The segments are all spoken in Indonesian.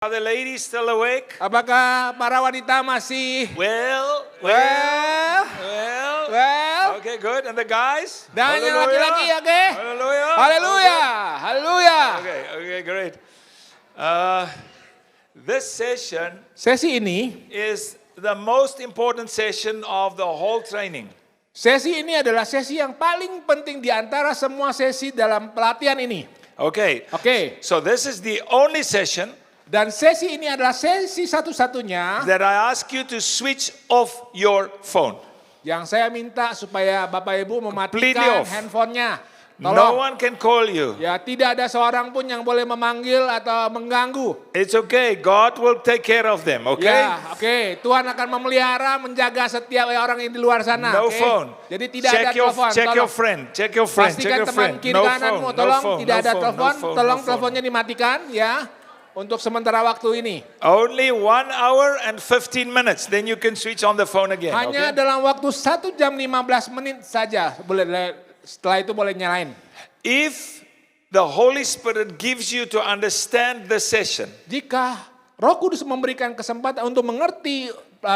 Are the ladies still awake? Apakah para wanita masih? Well. Okay, good. And the guys? Dan yang laki-laki, oke? Hallelujah. Haleluya, haleluya. Okay, great. This Sesi ini is the most important session of the whole training. Sesi ini adalah sesi yang paling penting di antara semua sesi dalam pelatihan ini. Okay. So this is the only session Dan sesi ini adalah sesi satu-satunya that I ask you to switch off your phone. yang saya minta supaya Bapak Ibu Completely mematikan off. handphonenya. No one can call you. Ya, tidak ada seorang pun yang boleh memanggil atau mengganggu. It's okay. God will take care of them, okay? Ya, oke. Tuhan akan memelihara, menjaga setiap orang yang di luar sana. No oke? phone. Jadi tidak ada telepon. Check your Tolong. friend. Check your friend. Pastikan Check your teman friend. kiri kananmu, tolong tidak ada telepon. Tolong no phone. teleponnya dimatikan ya. Untuk sementara waktu ini. Only 1 hour and 15 minutes. Then you can switch on the phone again. Hanya Okay? dalam waktu 1 jam 15 menit saja. Setelah itu boleh nyalain. If the Holy Spirit gives you to understand the session, Jika Roh Kudus memberikan kesempatan untuk mengerti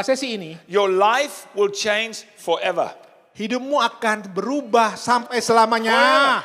sesi ini, your life will change forever. hidupmu akan berubah sampai selamanya.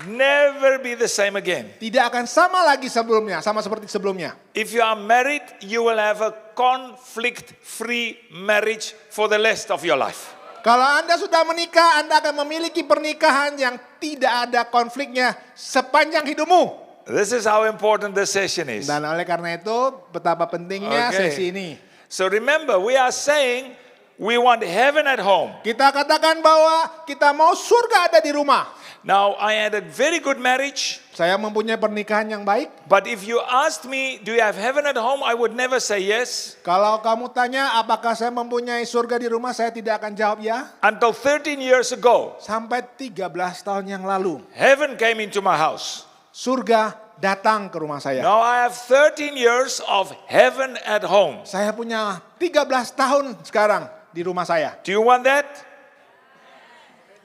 Never be the same again. Tidak akan sama lagi sebelumnya, sama seperti sebelumnya. If you are married, you will have a conflict-free marriage for the rest of your life. Kalau Anda sudah menikah, Anda akan memiliki pernikahan yang tidak ada konfliknya sepanjang hidupmu. This is how important the session is. Dan oleh karena itu, betapa pentingnya Okay. sesi ini. So remember, we are saying we want heaven at home. Kita katakan bahwa kita mau surga ada di rumah. Now, I had a very good marriage, Saya mempunyai pernikahan yang baik. but if you asked me, do you have heaven at home? I would never say yes. Kalau kamu tanya apakah saya mempunyai surga di rumah, saya tidak akan jawab ya. Until 13 years ago, Sampai 13 tahun yang lalu, heaven came into my house. surga datang ke rumah saya. Now I have 13 years of heaven at home. Saya punya 13 tahun sekarang di rumah saya. Do you want that?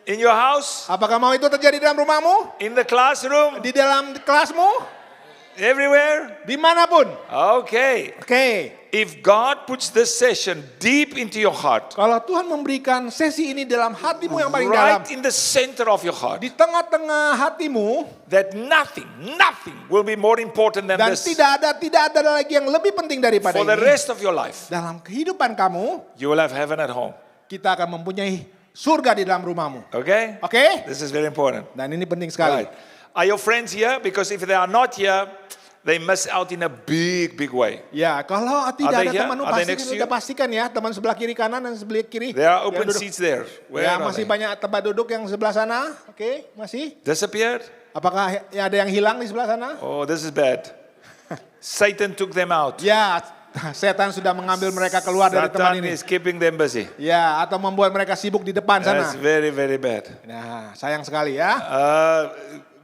In your house? Apakah mau itu terjadi dalam rumahmu? In the classroom? Di dalam kelasmu? Everywhere? Dimanapun. Okay. Oke. If God puts this session deep into your heart, Kalau Tuhan memberikan sesi ini dalam hatimu yang paling dalam. right in the center of your heart, Di tengah-tengah hatimu. that nothing will be more important than Dan this tidak ada lagi yang lebih penting daripada for the ini. rest of your life. Dalam kehidupan kamu, You will have heaven at home. kita akan mempunyai surga di dalam rumahmu. Okay? Oke? This is very important. Dan ini penting sekali. Right. Are your friends here? Because if they are not here, they miss out in a big way. Ya, kalau tidak they ada here? temanmu, Are they next to you? pastikan ya, teman sebelah kiri kanan dan sebelah kiri. There are yang open duduk. seats there. Where Ya, are masih they? banyak tempat duduk yang sebelah sana. Oke, masih. Disappeared? Apakah ada yang hilang di sebelah sana? Oh, this is bad. Satan took them out. Ya, setan sudah mengambil mereka keluar dari teman Satan ini. is keeping them busy. Ya, atau membuat mereka sibuk di depan That's sana. very bad. Nah, sayang sekali ya.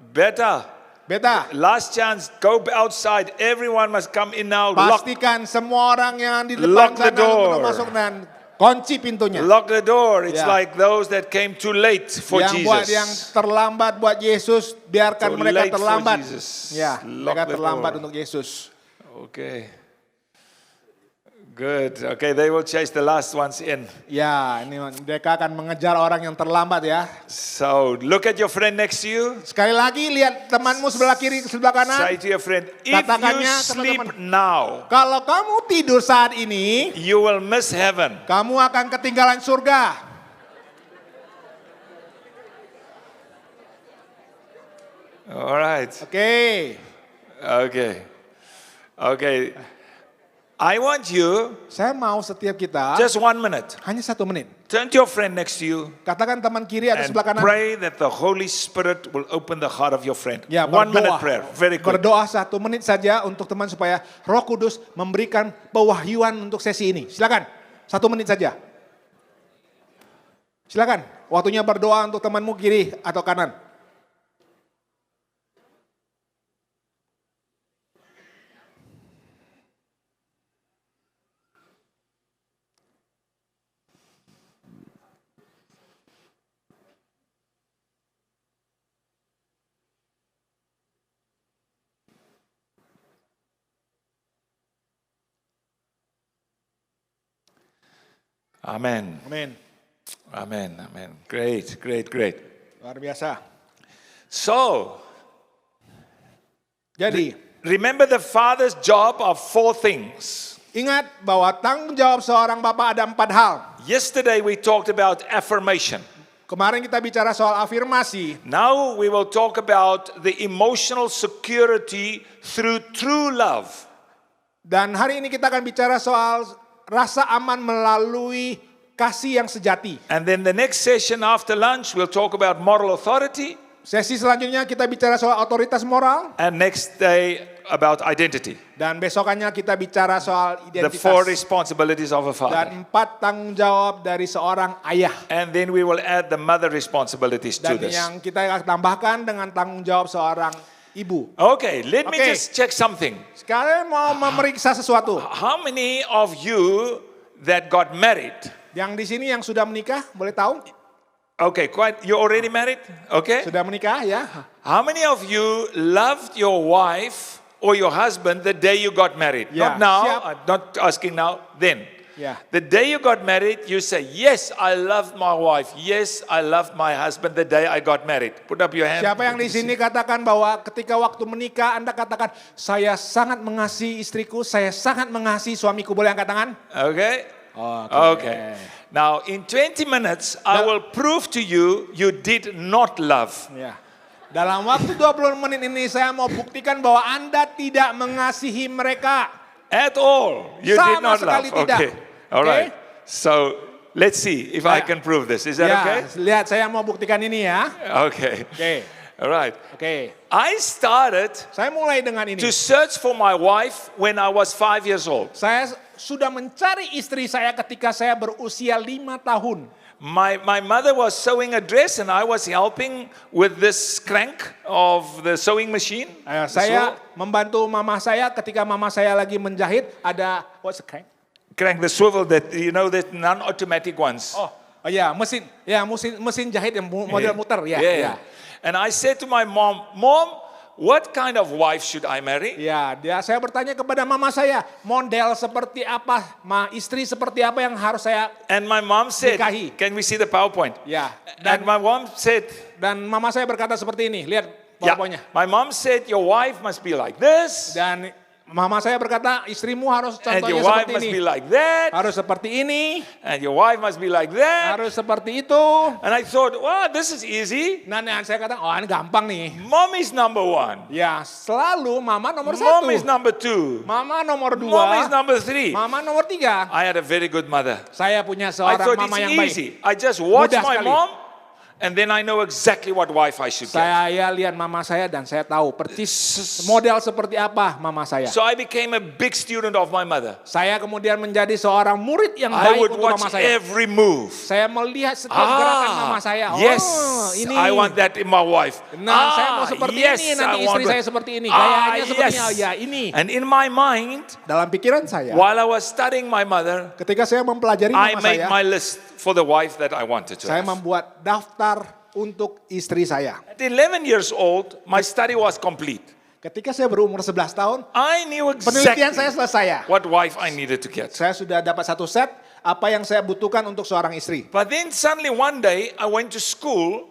Better. Beta, Last chance, go outside. Everyone must come in now. pastikan semua orang yang di depan Lock the sana untuk door. masuk dan kunci pintunya. Lock the door. It's Yeah. like those that came too late for Yang buat yang Jesus. terlambat buat Yesus, biarkan Too mereka late for terlambat. Jesus. Ya, Lock mereka the terlambat door. untuk Yesus. Okay. Good. Okay, they will chase the last ones in. Ya, ini mereka akan mengejar orang yang terlambat ya. So look at your friend next to you. Sekali lagi lihat temanmu sebelah kiri, sebelah kanan. Say to your friend, if Katakannya you ke sleep teman-teman. now, Kalau kamu tidur saat ini, you will miss heaven. kamu akan ketinggalan surga. All right. Oke. Okay. I want you, Saya mau setiap kita just 1 minute, hanya 1 menit. turn to your friend next to you Katakan teman kiri atau and sebelah kanan. pray that the Holy Spirit will open the heart of your friend. Ya, 1 minute prayer, very quick. Berdoa 1 menit saja untuk teman supaya Roh Kudus memberikan pewahyuan untuk sesi ini. Silakan, 1 menit saja. Silakan, waktunya berdoa untuk temanmu kiri atau kanan. Amen. Amin. Amen. Amen. Great, great, great. Luar biasa. So, Jadi, remember the father's job of 4 things. ingat bahwa tanggung jawab seorang bapak ada 4 hal. Yesterday we talked about affirmation. Kemarin kita bicara soal afirmasi. Now we will talk about the emotional security through true love. Dan hari ini kita akan bicara soal rasa aman melalui kasih yang sejati. And then the next session after lunch we'll talk about moral authority. Sesi selanjutnya kita bicara soal otoritas moral. And next day about identity. Dan besokannya kita bicara soal The 4 identitas. responsibilities of a father. Dan 4 tanggung jawab dari seorang ayah. And then we will add the mother responsibilities to Dan this. yang kita akan tambahkan dengan tanggung jawab seorang ibu. Okay, let me Okay. just check something. Sekarang mau memeriksa sesuatu. How many of you that got married? Yang di sini yang sudah menikah, boleh tahu? Okay, you already married? Okay. Sudah menikah ya? How many of you loved your wife or your husband the day you got married? Yeah. Not now, Siap. I'm not asking now, then. Yeah. The day you got married, you say, yes, I loved my wife. Yes, I loved my husband the day I got married. Put up your hand. Siapa yang di sini katakan bahwa ketika waktu menikah Anda katakan, saya sangat mengasihi istriku, saya sangat mengasihi suamiku. Boleh angkat tangan? Okay? Okay. Okay. Now, in 20 minutes, I will prove to you, you did not love. Ya. Dalam waktu 20 menit ini saya mau buktikan bahwa Anda tidak mengasihi mereka. At all. You Sama did not love. sekali tidak. Okay. All Okay? right. So, let's see if I Ya. can prove this. Is that Ya, okay? lihat saya mau buktikan ini ya. Okay. Oke. All right. Oke. I started Saya mulai dengan ini. to search for my wife when I was 5 years old. Saya sudah mencari istri saya ketika saya berusia 5 tahun. My mother was sewing a dress and I was helping with this crank of the sewing machine. Saya membantu mama saya ketika mama saya lagi menjahit. Ada, what's the crank? Crank the swivel that, you know, the non-automatic ones. Oh ya, mesin jahit yang model muter ya. Yeah. And I said to my mom, Mom, what kind of wife should I marry? Ya, saya bertanya kepada mama saya, model seperti apa, istri seperti apa yang harus saya And my mom said, nikahi. can we see the PowerPoint? Ya. And my mom said, Dan mama saya berkata seperti ini, lihat yeah. PowerPoint-nya. My mom said, your wife must be like this. Dan mama saya berkata, istrimu harus And contohnya your wife seperti must ini. be like that. Harus seperti ini, And your wife must be like that. harus seperti itu. And I thought, wow, this is easy. Dan saya kata, oh ini gampang nih. Mom is number 1. Ya, selalu mama nomor Mom is 1. number 2. Mama nomor 2. Mom is number 3. Mama nomor 3. I had a very good mother. Saya punya I seorang thought mama yang it's baik. easy. I just watch Mudah my sekali. mom and then I know exactly what wife I should get. Saya lihat mama saya dan saya tahu persis model seperti apa mama saya. So I became a big student of my mother. Saya kemudian menjadi seorang murid yang I baik would untuk watch mama saya. every move. Saya melihat setiap gerakan mama saya. Oh, Yes, ini. I want that in my wife. Nah, saya mau seperti yes, ini, nanti I istri want saya that. seperti ini. Gayanya seperti yes. ini, oh, ya ini. And in my mind, Dalam pikiran saya, while I was studying my mother, ketika saya mempelajari I mama made saya, my list for the wife that I wanted to saya have. membuat daftar untuk istri saya. At 11 years old, my study was complete. Ketika saya berumur 11 tahun, I knew penelitian saya exactly selesai. what wife I needed to get. Saya sudah dapat satu set apa yang saya butuhkan untuk seorang istri. But then suddenly one day I went to school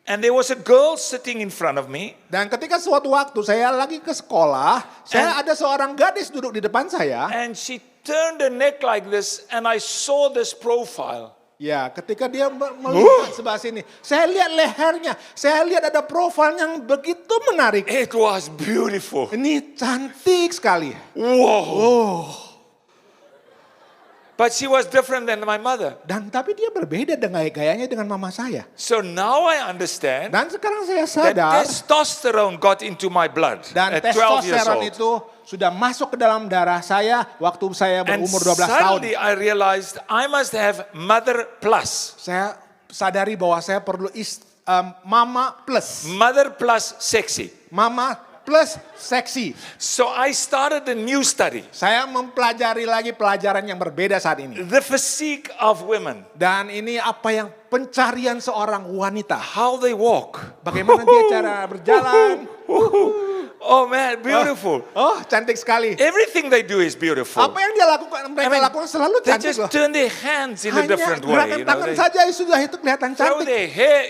and there was a girl sitting in front of me. Dan ketika suatu waktu saya lagi ke sekolah, saya ada seorang gadis duduk di depan saya. And she turned her neck like this and I saw this profile. Ya, ketika dia melihat sebelah sini, saya lihat lehernya, saya lihat ada profil yang begitu menarik. It was beautiful. Ini cantik sekali. Whoa. But she was different than my mother. Dan tapi dia berbeda dengan gayanya dengan mama saya. So now I understand Dan sekarang saya that sadar testosterone got into my blood dan at 12 years testosteron old. itu sudah masuk ke dalam darah saya waktu saya And berumur 12 tahun. suddenly I realized I must have mother plus. Saya sadari bahwa saya perlu mama plus. Mother plus sexy. Mama plus seksi. So I started a new study. Saya mempelajari lagi pelajaran yang berbeda saat ini. The physique of women. Dan ini apa yang pencarian seorang wanita. How they walk. Bagaimana dia cara berjalan. Oh man, beautiful. Oh, cantik sekali. Everything they do is beautiful. Apa yang dia lakukan, mereka lakukan selalu They cantik just loh. turn their hands in a Hanya different way. gerakan You know, tangan they saja sudah itu kelihatan throw cantik. their hair.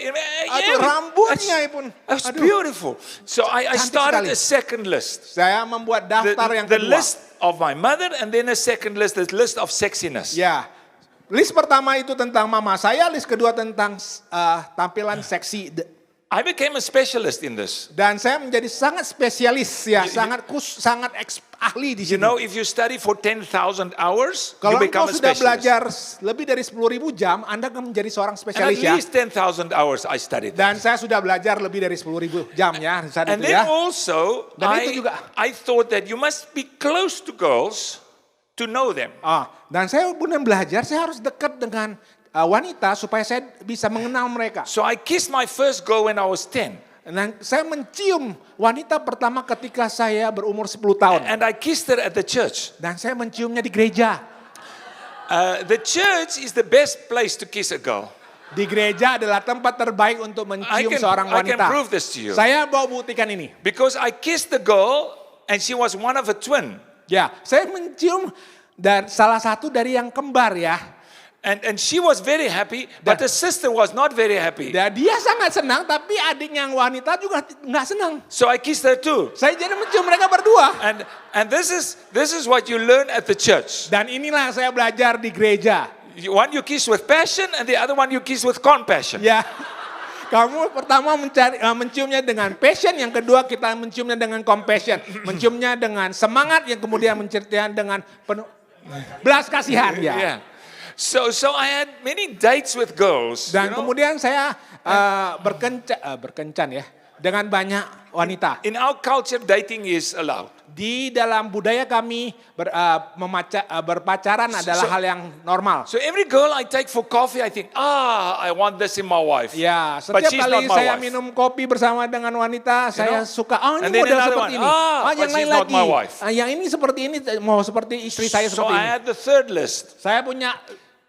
Aduh, rambutnya pun. That's Aduh. beautiful. So I Cantik started sekali. a second list. Saya membuat daftar yang The kedua. list of my mother, and then a second list, the list of sexiness. Ya, list pertama itu tentang mama saya, list kedua tentang tampilan seksi. I became a specialist in this. Dan saya menjadi sangat spesialis ya, sangat ahli di You sini. know, if you study for 10,000 hours, you Kalau become engkau a sudah specialist. belajar lebih dari 10.000 jam, Anda akan menjadi seorang And at spesialis ya. least 10,000 hours I studied. Dan saya sudah belajar lebih dari 10.000 jam ya saat And itu then ya. also, Dan itu juga. I thought that you must be close to girls to know them. Dan saya kemudian belajar, saya harus dekat dengan wanita supaya saya bisa mengenal mereka. So I kissed my first girl when I was 10. Dan saya mencium wanita pertama ketika saya berumur 10 tahun. And I kissed her at the church. Dan saya menciumnya di gereja. The church is the best place to kiss a girl. Di gereja adalah tempat terbaik untuk mencium seorang I can wanita. prove this to you. Saya mau buktikan ini. Because I kissed the girl and she was one of a twin. Ya, saya mencium dan salah satu dari yang kembar ya. And she was very happy, but the sister was not very happy. Dan dia sangat senang, tapi adik yang wanita juga nggak senang. So I kissed her too. Saya jadi mencium mereka berdua. And this is what you learn at the church. Dan inilah saya belajar di gereja. One you kiss with passion, and the other one you kiss with compassion. Ya, kamu pertama menciumnya dengan passion, yang kedua kita menciumnya dengan compassion. Menciumnya dengan semangat, yang kemudian menciumnya dengan penuh belas kasihan ya. Yeah. So I had many dates with girls. Dan kemudian saya berkencan ya dengan banyak wanita. In our culture, dating is allowed. Di dalam budaya kami berpacaran adalah hal yang normal. So every girl I take for coffee, I think, I want this in my wife. Ya, But setiap she's kali not my saya wife. minum kopi bersama dengan wanita, saya suka, And ini then model another seperti one, ini. but Yang lain she's not lagi. my wife. Yang ini seperti ini, mau seperti istri saya So seperti I ini. had the third list. Saya punya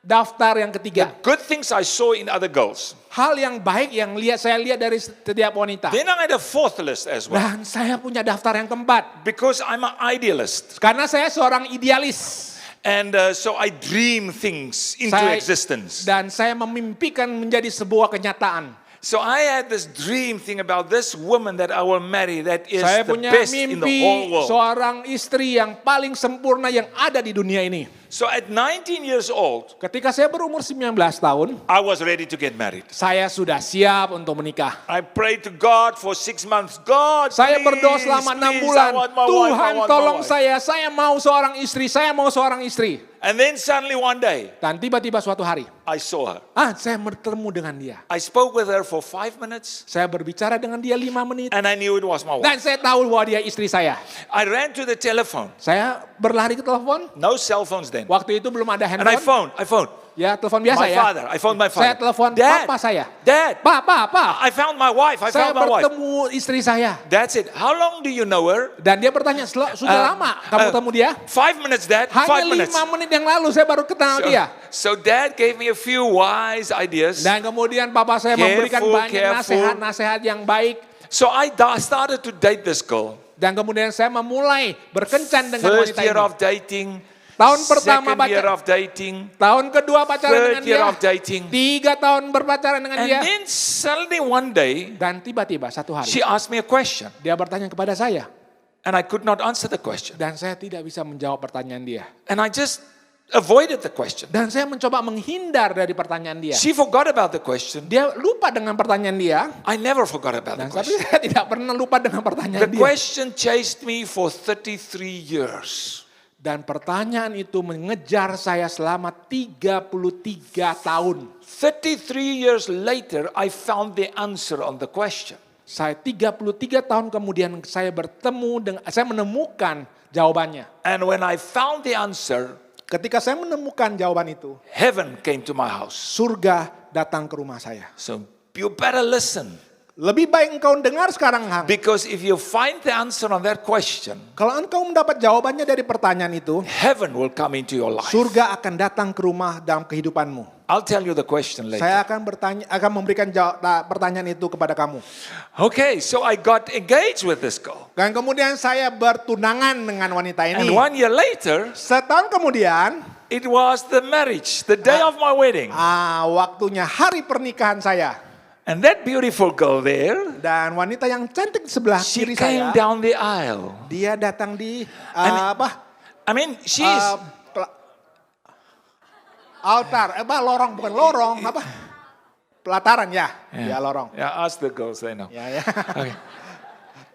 daftar yang ketiga. Good things I saw in other girls. Hal yang baik yang saya lihat dari setiap wanita. Then I had a fourth list as well. Dan saya punya daftar yang keempat. Because I'm an idealist. Karena saya seorang idealis. And so I dream things into existence. Dan saya memimpikan menjadi sebuah kenyataan. So I had this dream thing about this woman that I will marry that is Saya the punya best in the mimpi whole world. seorang istri yang paling sempurna yang ada di dunia ini. So at 19 years old, Ketika saya berumur 19 tahun, I was ready to get married. saya sudah siap untuk menikah. I prayed to God for 6 months. God, Saya please, berdoa selama 6 please, bulan. I want my wife, I Tuhan want my tolong wife. saya mau seorang istri, saya mau seorang istri. And then suddenly one day, Dan tiba-tiba suatu hari, I saw her. saya bertemu dengan dia. I spoke with her for 5 minutes, Saya berbicara dengan dia 5 menit. and I knew it was my wife. Dan saya tahu bahwa dia istri saya. I ran to the telephone. Saya berlari ke telepon. No cell phones then. Waktu itu belum ada And I handphone. phoned. Ya, telepon biasa My ya. father. I phoned my Saya father. telepon Dad, papa saya. Dad, Pak. I found my wife. I Saya found my wife. bertemu istri saya. That's it. How long do you know her? Dan dia bertanya, sudah lama kamu ketemu dia? 5 minutes, Dad. Hanya 5 minutes. 5 menit yang lalu saya baru kenal dia. So Dad gave me a few wise ideas. Dan kemudian papa saya memberikan Careful, banyak careful. nasihat-nasihat yang baik. So I started to date this girl. Dan kemudian saya memulai berkencan dengan First wanita year ini. of dating. Tahun pertama Second year of dating. Tahun kedua pacaran Third dengan year dia. of dating. 3 tahun berpacaran dengan And dia. then suddenly one day, Dan tiba-tiba satu hari she asked me a question. dia bertanya kepada saya. And I could not answer the question. Dan saya tidak bisa menjawab pertanyaan dia. And I just avoided the question. Dan saya mencoba menghindar dari pertanyaan dia. She forgot about the question. Dia lupa dengan pertanyaan dia. I never forgot about the Dan tapi question. saya tidak pernah lupa dengan pertanyaan The dia. question chased me for 33 years. Dan pertanyaan itu mengejar saya selama 33 tahun. 33 years later, I found the answer on the question. Saya 33 tahun kemudian saya menemukan jawabannya. And when I found the answer, Ketika saya menemukan jawaban itu, heaven came to my house. surga datang ke rumah saya. So you better listen. Lebih baik engkau dengar sekarang, Hang. Because if you find the answer on that question, Kalau engkau mendapat jawabannya dari pertanyaan itu, heaven will come into your life. surga akan datang ke rumah dalam kehidupanmu. I'll tell you the question later. Saya akan memberikan pertanyaan itu kepada kamu. Okay, so I got engaged with this girl. Dan kemudian saya bertunangan dengan wanita And ini. 1 year later, Setahun kemudian, it was the marriage, the day of my wedding. waktunya hari pernikahan saya. And that beautiful girl there, Dan wanita yang cantik di sebelah she kiri came saya, down the aisle. dia datang di I mean, she's altar, lorong, bukan lorong, pelataran ya, ya lorong. Yeah, ask the girls, they know. Ya, ya. Okay.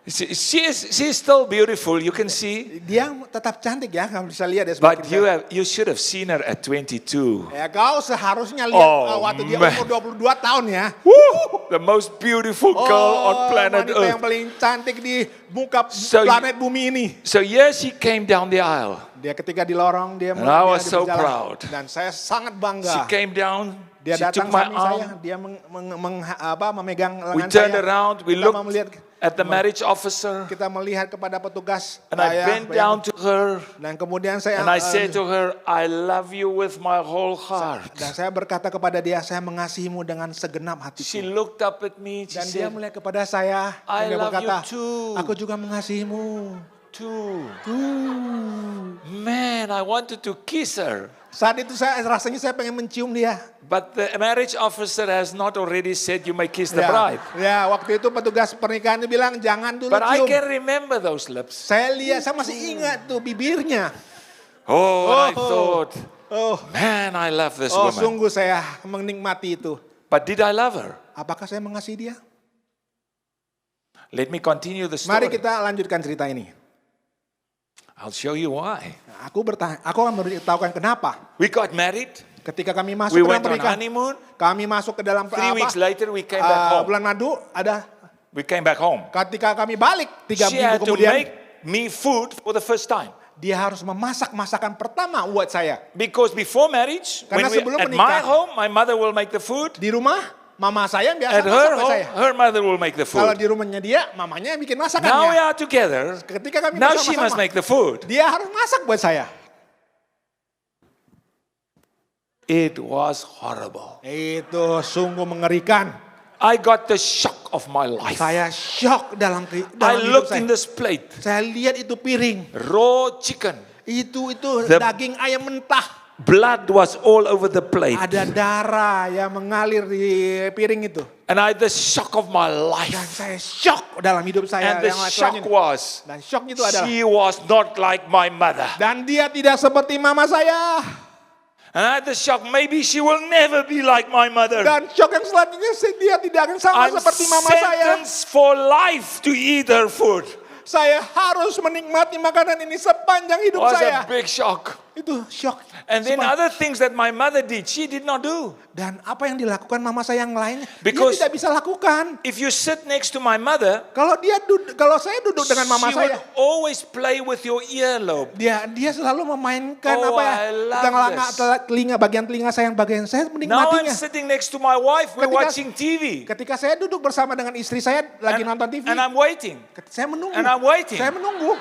She's still beautiful, you can see. Dia tetap cantik ya, kamu bisa lihat ya. sebelah But kiri saya. you should have seen her at 22. Ya, kau seharusnya lihat Oh, waktu dia man. umur 22 tahun ya. Woo! The most beautiful girl on planet wanita yang Earth. paling cantik di muka So planet bumi ini. So yes, she came down the aisle. Dia ketika di lorong, dia And I was so berjalan. proud. Dan saya sangat She bangga. came down, Dia she datang took my samping saya, arm. dia memegang We lengan turned saya. around, we Kita looked melihat, at the marriage officer. kita melihat kepada petugas. And I bent down to her. Dan kemudian saya And I said to her, I love you with my whole heart. dan saya berkata kepada dia, saya mengasihimu dengan segenap She hatiku. looked up at me. She Dan dia said, melihat kepada saya, I dan dia love berkata, you too. aku juga mengasihimu. Tuh. Man, I wanted to kiss her. Saat itu rasanya saya pengen mencium dia. But the marriage officer has not already said you may kiss the Ya, bride. ya, waktu itu petugas pernikahan itu bilang jangan dulu But I cium. can remember those lips. Saya lihat, saya masih ingat tuh bibirnya. Oh, and I Oh. thought, Oh, man, I love this oh woman. sungguh saya menikmati itu. But did I love her? Apakah saya mengasihi dia? Let me continue the Mari story. kita lanjutkan cerita ini. I'll show you why. Nah, aku akan memberitahukan kenapa. We got married. Ketika kami masuk We ke dalam went on pernikahan, honeymoon. kami masuk ke dalam 3 weeks later, we came back home. bulan madu. We came back home. Ketika kami balik 3 She minggu had to kemudian, make me food for the first time. dia harus memasak masakan pertama buat saya. Because before marriage, Karena when sebelum at my menikah, home, my mother will make the food. Di rumah, mama saya yang biasa At masak her buat home, saya. her mother will make the Kalau food. di rumahnya dia, mamanya yang bikin Now we masakannya. are together. Ketika kami Now she must bersama-sama, make the food. dia harus masak buat saya. It was horrible. Itu sungguh mengerikan. I got the shock of my life. Saya shock dalam I hidup looked saya. in this plate. Saya lihat itu piring. Raw chicken. Itu The- daging ayam mentah. Blood was all over the plate. Ada darah yang mengalir di piring itu. And I had the shock of my Dan life. saya shock dalam hidup saya. And the yang shock selanjutnya. was, Dan shocknya itu adalah. she was not like my mother. Dan dia tidak seperti mama saya. And I had the shock, maybe she will never be like my mother. Dan shock yang selanjutnya dia tidak akan sama I'm seperti mama saya. sentenced for life to eat her food. Saya harus menikmati makanan ini sepanjang hidup Was saya. a big shock. Itu shock. And then other things that my mother did, she did not do. Dan apa yang dilakukan mama saya yang lain, Because- dia tidak bisa lakukan. If you sit next to my mother, Kalau saya duduk dengan mama she would saya, always play with your earlobe. dia selalu memainkan Oh, apa ya, I love bagian telinga saya yang bagian saya Now I'm menikmatinya. sitting next to my wife, we're Ketika- watching TV. Ketika saya duduk bersama dengan istri saya lagi nonton TV, And I'm waiting. saya menunggu. and I'm waiting. Saya menunggu.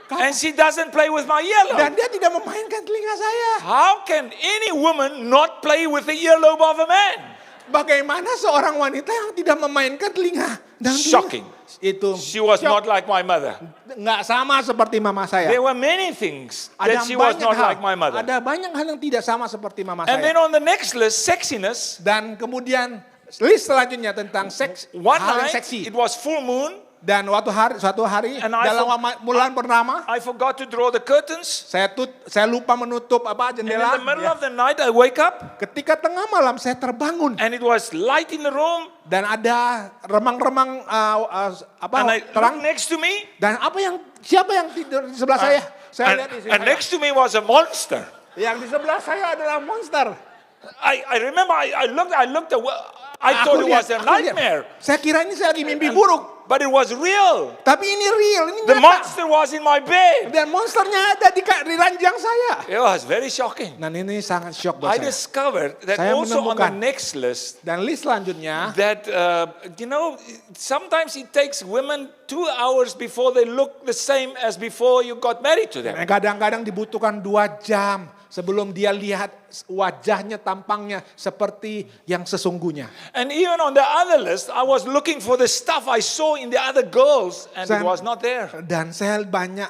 And she doesn't play with my Dan earlobe. dia tidak memainkan telinga saya. How can any woman not play with the earlobe of a man? Bagaimana seorang wanita yang tidak memainkan telinga dan telinga? Shocking. Itu She was shock. not like my mother. Nggak sama seperti mama saya. There were many things Ada that she was banyak not hal. like my mother. Ada banyak hal yang tidak sama seperti mama And saya. then on the next list, sexiness. Dan kemudian list selanjutnya tentang seks, One hal yang night, seksi. it was full moon. Dan suatu hari And I dalam bulan purnama, I forgot to draw the curtains. saya lupa menutup And in jendela. the middle Ya. of the night, I wake up. Ketika tengah malam saya terbangun And it was light in the room. dan ada remang-remang And I terang. looked next to me. Dan siapa yang tidur di sebelah saya? Saya lihat di And next to me was a monster. Yang di sebelah saya adalah monster. I remember I looked I thought it was a aku lihat. nightmare. Saya kira ini saya lagi mimpi buruk. But it was real. Tapi ini real, ini The nyata. monster was in my bed. Dan monsternya ada di ranjang saya. It was very shocking. Dan ini sangat shock I buat saya. discovered that Saya also on the menemukan. next list Dan list selanjutnya, that, sometimes it takes women 2 hours before they look the same as before you got married to them. kadang-kadang dibutuhkan 2 jam sebelum dia lihat wajahnya, tampangnya seperti yang sesungguhnya. And even on the other list, I was looking for the stuff I saw in the other girls and it was not there. Dan saya banyak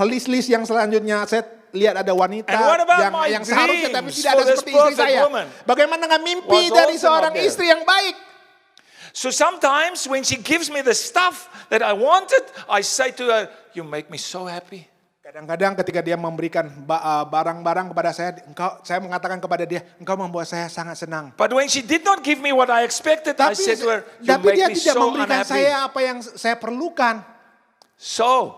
list-list yang selanjutnya saya lihat ada wanita And what about my yang seharusnya tapi dreams tidak for ada this seperti istri perfect saya. woman? Bagaimana dengan mimpi Was dari also seorang not there. istri yang baik? So sometimes when she gives me the stuff that I wanted, I say to her, you make me so happy. Kadang-kadang ketika dia memberikan barang-barang kepada saya mengatakan kepada dia, engkau membuat saya sangat senang. But when she did not give me what I expected, I said to her, you Tapi make dia me tidak so memberikan unhappy. saya apa yang saya perlukan. So,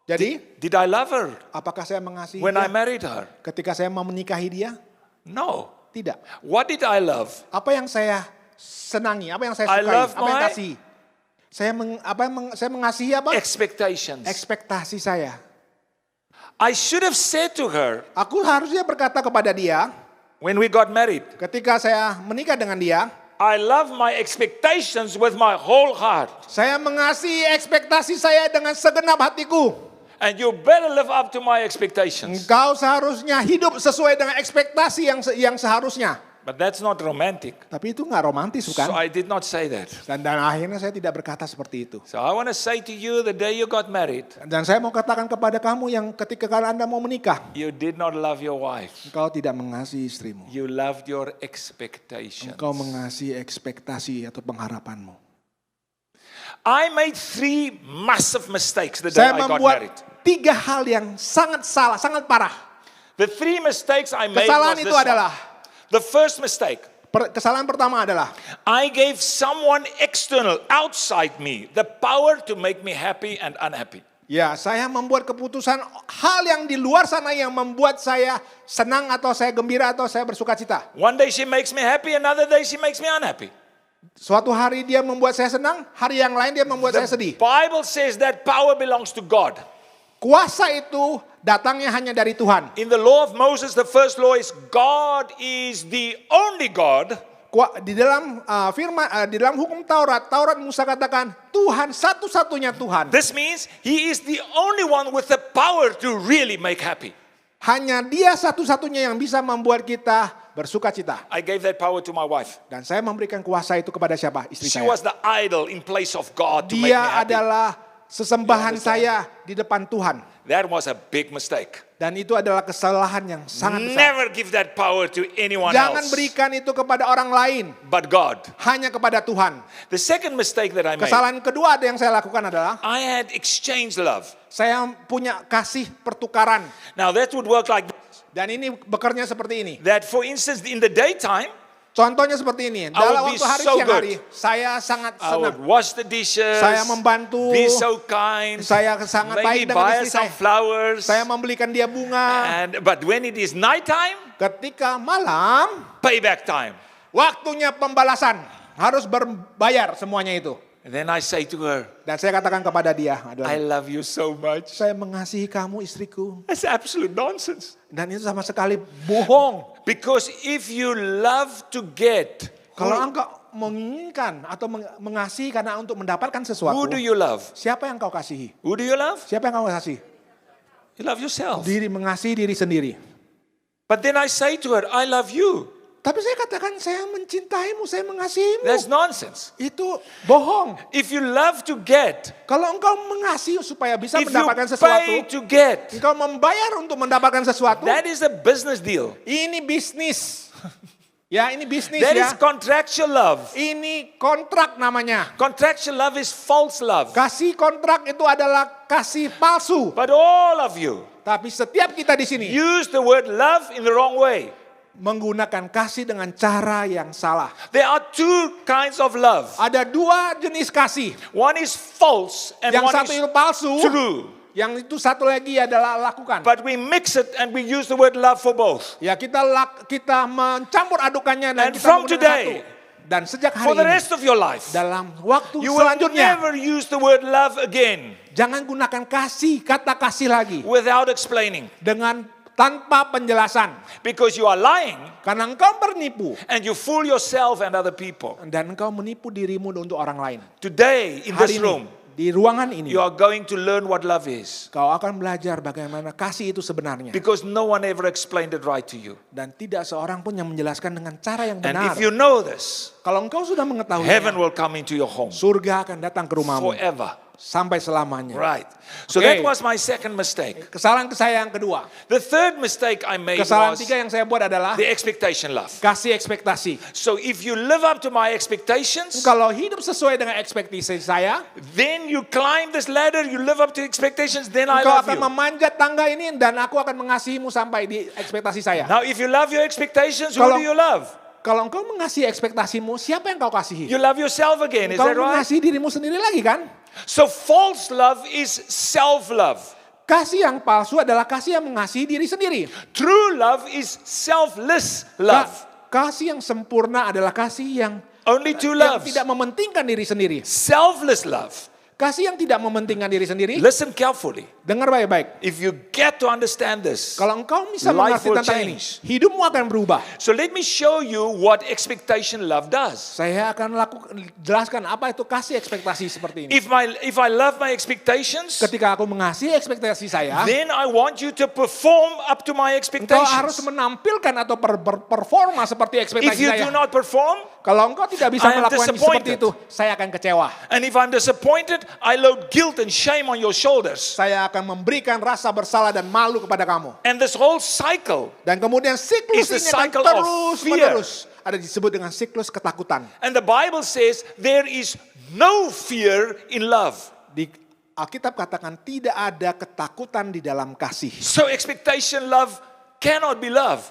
Jadi, did I love her apakah saya mengasihi when dia I married her? ketika saya mau menikahi dia? No. Tidak. What did I love? Apa yang saya senangi, apa yang saya I sukai, love apa yang my- kasih. Saya mengasihi apa? Expectations. Ekspektasi saya. I should have said to her Aku harusnya berkata kepada dia, when we got married, ketika saya menikah dengan dia, I love my expectations with my whole heart. saya mengasihi ekspektasi saya dengan segenap hatiku. And you better live up to my expectations. Engkau seharusnya hidup sesuai dengan ekspektasi yang seharusnya. But that's not romantic. Tapi itu nggak romantis, So bukan? I did not say that. Dan akhirnya saya tidak berkata seperti itu. So I want to say to you the day you got married, Dan saya mau katakan kepada kamu yang ketika Anda mau menikah, you did not love your wife. engkau tidak mengasihi istrimu. You loved your expectations. Engkau mengasihi ekspektasi atau pengharapanmu. I made 3 massive mistakes the day Saya I got membuat married. 3 hal yang sangat salah, sangat parah. The 3 mistakes I made Kesalahan was itu this adalah, one. The first mistake, kesalahan pertama adalah, I gave someone external, outside me, the power to make me happy and unhappy. ya saya membuat keputusan hal yang di luar sana yang membuat saya senang atau saya gembira atau saya bersuka cita. One day she makes me happy, another day she makes me unhappy. Suatu hari dia membuat saya senang, hari yang lain dia membuat saya sedih. The Bible says that power belongs to God. Kuasa itu datangnya hanya dari Tuhan. In the law of Moses, the first law is God is the only God. Di dalam di dalam hukum Taurat Musa katakan Tuhan satu-satunya Tuhan. This means He is the only one with the power to really make happy. Hanya Dia satu-satunya yang bisa membuat kita bersuka cita. I gave that power to my wife. Dan saya memberikan kuasa itu kepada siapa? Istri She saya. was the idol in place of God to make me Dia happy. adalah sesembahan You understand? saya di depan Tuhan. That was a big mistake. Dan itu adalah kesalahan yang sangat besar. Never give that power to anyone Jangan else berikan itu kepada orang lain. but God. Hanya kepada Tuhan. The second mistake that I made, Kesalahan kedua yang saya lakukan adalah I had exchanged love. saya punya kasih pertukaran. Now that would work like this. Dan ini bekerja seperti ini. That for instance in the daytime, Contohnya seperti ini. would Dalam be waktu hari so siang good. hari, saya sangat I would senang. wash the dishes, Saya membantu. be so kind, Saya sangat baik maybe dengan buy istri some saya. flowers. Saya membelikan dia bunga. But when it is nighttime, Ketika malam, payback time. waktunya pembalasan. Harus berbayar semuanya itu. And then I say to her, Dan saya katakan kepada dia I adalah, love you so much. saya mengasihi kamu istriku. That's absolute nonsense. Dan itu sama sekali bohong. Because if you love to get, Kalau engkau menginginkan atau mengasihi karena untuk mendapatkan sesuatu, who do you love? siapa yang kau kasihi? Who do you love? Siapa yang kau kasihi? You love yourself. Mengasihi diri sendiri. But then I say to her, I love you. Tapi saya katakan saya mencintaimu, saya mengasihimu. That's nonsense. Itu bohong. If you love to get, Kalau engkau mengasihi supaya bisa if you mendapatkan sesuatu, pay to get, engkau membayar untuk mendapatkan sesuatu, that is a business deal. ini bisnis. Ya, ini bisnis That ya. is contractual love. Ini kontrak namanya. Contractual love is false love. Kasih kontrak itu adalah kasih palsu. But all of you Tapi setiap kita di sini use the word love in the wrong way. menggunakan kasih dengan cara yang salah. There are 2 kinds of love. Ada 2 jenis kasih. One is false and Yang one satu is itu palsu, true. yang itu satu lagi adalah lakukan. But we mix it and we use the word love for both. Ya kita mencampur adukannya dan And kita from menggunakan today, satu. Dan sejak For hari the ini, rest of your life, dalam waktu you will selanjutnya, never use the word love again jangan gunakan kasih, kata kasih lagi. without explaining. Tanpa penjelasan. Because you are lying Karena engkau bernipu. and you fool yourself and other people. Dan engkau menipu dirimu untuk orang lain. Today, in Hari this ini, room, di ruangan ini, you are going to learn what love is. kau akan belajar bagaimana kasih itu sebenarnya. Because no one ever explained it right to you. Dan tidak seorang pun yang menjelaskan dengan cara yang And benar. if you know this, Kalau engkau sudah mengetahui, heaven will come into your home surga akan datang ke rumahmu forever. sampai selamanya. Right. So Okay. that was my second mistake. Kesalahan saya yang kedua. The third mistake I made Kesalahan was tiga yang saya buat adalah the expectation love. kasih ekspektasi. So if you live up to my expectations, Kalau hidup sesuai dengan ekspektasi saya, then you climb this ladder, you live up to expectations, then I engkau love akan you. memanjat tangga ini dan aku akan mengasihimu sampai di ekspektasi saya. Now if you love your expectations, who Kalau- do you love? Kalau engkau mengasihi ekspektasimu, siapa yang kau kasihi? You love yourself again, is Engkau that right? mengasihi dirimu sendiri lagi kan? So false love is self-love. Kasih yang palsu adalah kasih yang mengasihi diri sendiri. True love is selfless love. Kasih yang sempurna adalah kasih yang Only two yang loves. tidak mementingkan diri sendiri. Selfless love. Kasih yang tidak mementingkan diri sendiri. Listen carefully. Dengar baik-baik. If you get to understand this, Kalau engkau bisa Life mengerti will tentang ini, change. hidupmu akan berubah. so let me show you what expectation love does. Saya akan jelaskan apa itu kasih ekspektasi seperti ini. If I love my expectations, Ketika aku mengasihi ekspektasi saya, then I want you to perform up to my engkau harus expectations. menampilkan atau berperforma seperti If ekspektasi you saya. do not perform, Kalau engkau tidak bisa I am melakukan seperti disappointed. itu, saya akan kecewa. and if I'm disappointed, I load guilt and shame on your shoulders. Saya akan memberikan rasa bersalah dan malu kepada kamu. And this whole cycle, Dan kemudian siklus It's the ini akan cycle of terus fear. menerus. Ada disebut dengan siklus ketakutan. and the Bible says there is no fear in love. Di Alkitab katakan tidak ada ketakutan di dalam kasih. So expectation love cannot be love.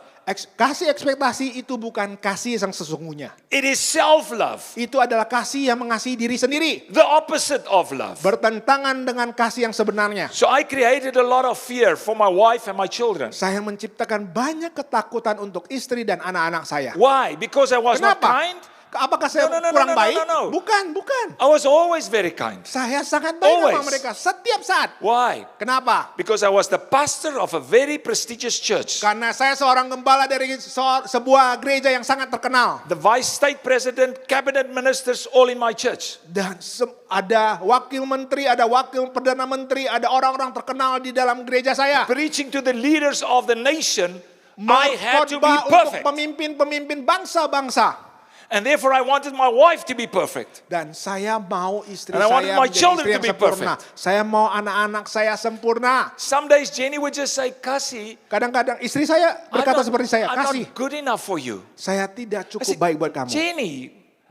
Kasih ekspektasi itu bukan kasih yang sesungguhnya. It is self-love, Itu adalah kasih yang mengasihi diri sendiri. the opposite of love. Bertentangan dengan kasih yang sebenarnya. So I created a lot of fear for my wife and my children. Saya menciptakan banyak ketakutan untuk istri dan anak-anak saya. Why? Because I was not Kenapa? kind? Apakah saya No, no, no, kurang no, no, baik? no, no. Bukan. I was always very kind. Saya sangat baik sama Always. mereka setiap saat. Why? Kenapa? Because I was the pastor of a very prestigious church. Karena saya seorang gembala dari sebuah gereja yang sangat terkenal. The vice state president, cabinet ministers, all in my church. Dan ada wakil menteri, ada wakil perdana menteri, ada orang-orang terkenal di dalam gereja saya. Preaching to the leaders of the nation, I had to be Khotbah untuk perfect. pemimpin-pemimpin bangsa-bangsa. And therefore I wanted my wife to be perfect. Dan saya mau istri And I wanted saya my menjadi children istri to yang be sempurna. perfect. Saya mau anak-anak saya sempurna. Some days Jenny would just say, Kasi, Kadang-kadang istri saya berkata seperti saya, I'm kasih, not good enough for you. saya tidak I cukup said, baik buat kamu. Jenny,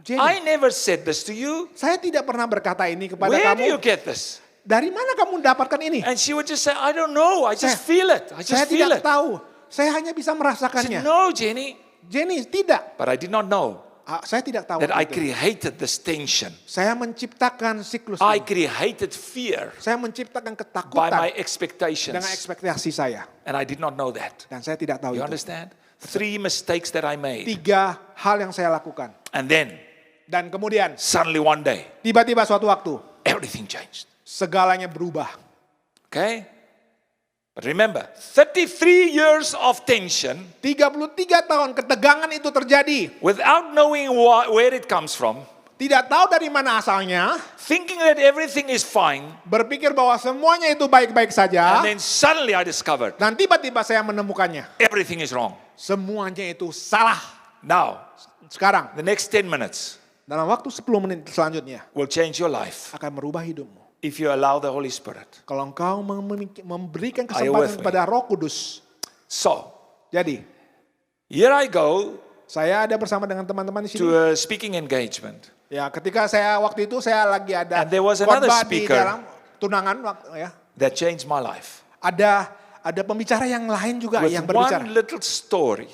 Jenny. I never said this to you. Saya tidak pernah berkata ini kepada Where do you kamu. get this? Dari mana kamu dapatkan ini? And she would just say, I don't know. I just Saya- feel it. I Saya just feel tidak it. tahu. Saya hanya bisa I said, merasakannya. no, Jenny. Jenny, tidak. But I did not know Saya tidak tahu that I itu. created this tension. Saya menciptakan siklus I ini. created fear Saya menciptakan by ketakutan my dengan expectations. ekspektasi saya. And I did not know that. Dan saya tidak tahu You itu. understand? 3 mistakes that I made. 3 hal yang saya lakukan. And then, Dan kemudian suddenly one day, tiba-tiba suatu waktu everything changed. segalanya berubah. Okay? But remember, 33 years of tension 33 tahun ketegangan itu terjadi. without knowing where it comes from, Tidak tahu dari mana asalnya. thinking that everything is fine, Berpikir bahwa semuanya itu baik-baik saja. and then suddenly I discovered Dan tiba-tiba saya menemukannya. everything is wrong. Semuanya itu salah. Now, Sekarang, the next 10 minutes dalam waktu 10 menit selanjutnya will change your life akan merubah hidupmu. if you allow the Holy Spirit. Kalau engkau memberikan Are you with kesempatan me? kepada Roh Kudus. So, Jadi, here I go saya ada bersama dengan teman-teman di sini. to a speaking engagement. Ya, ketika saya waktu itu saya lagi ada And there was another khotbah di speaker. dalam tunangan ya. That changed my life. Ada pembicara yang lain juga With yang berbicara one little story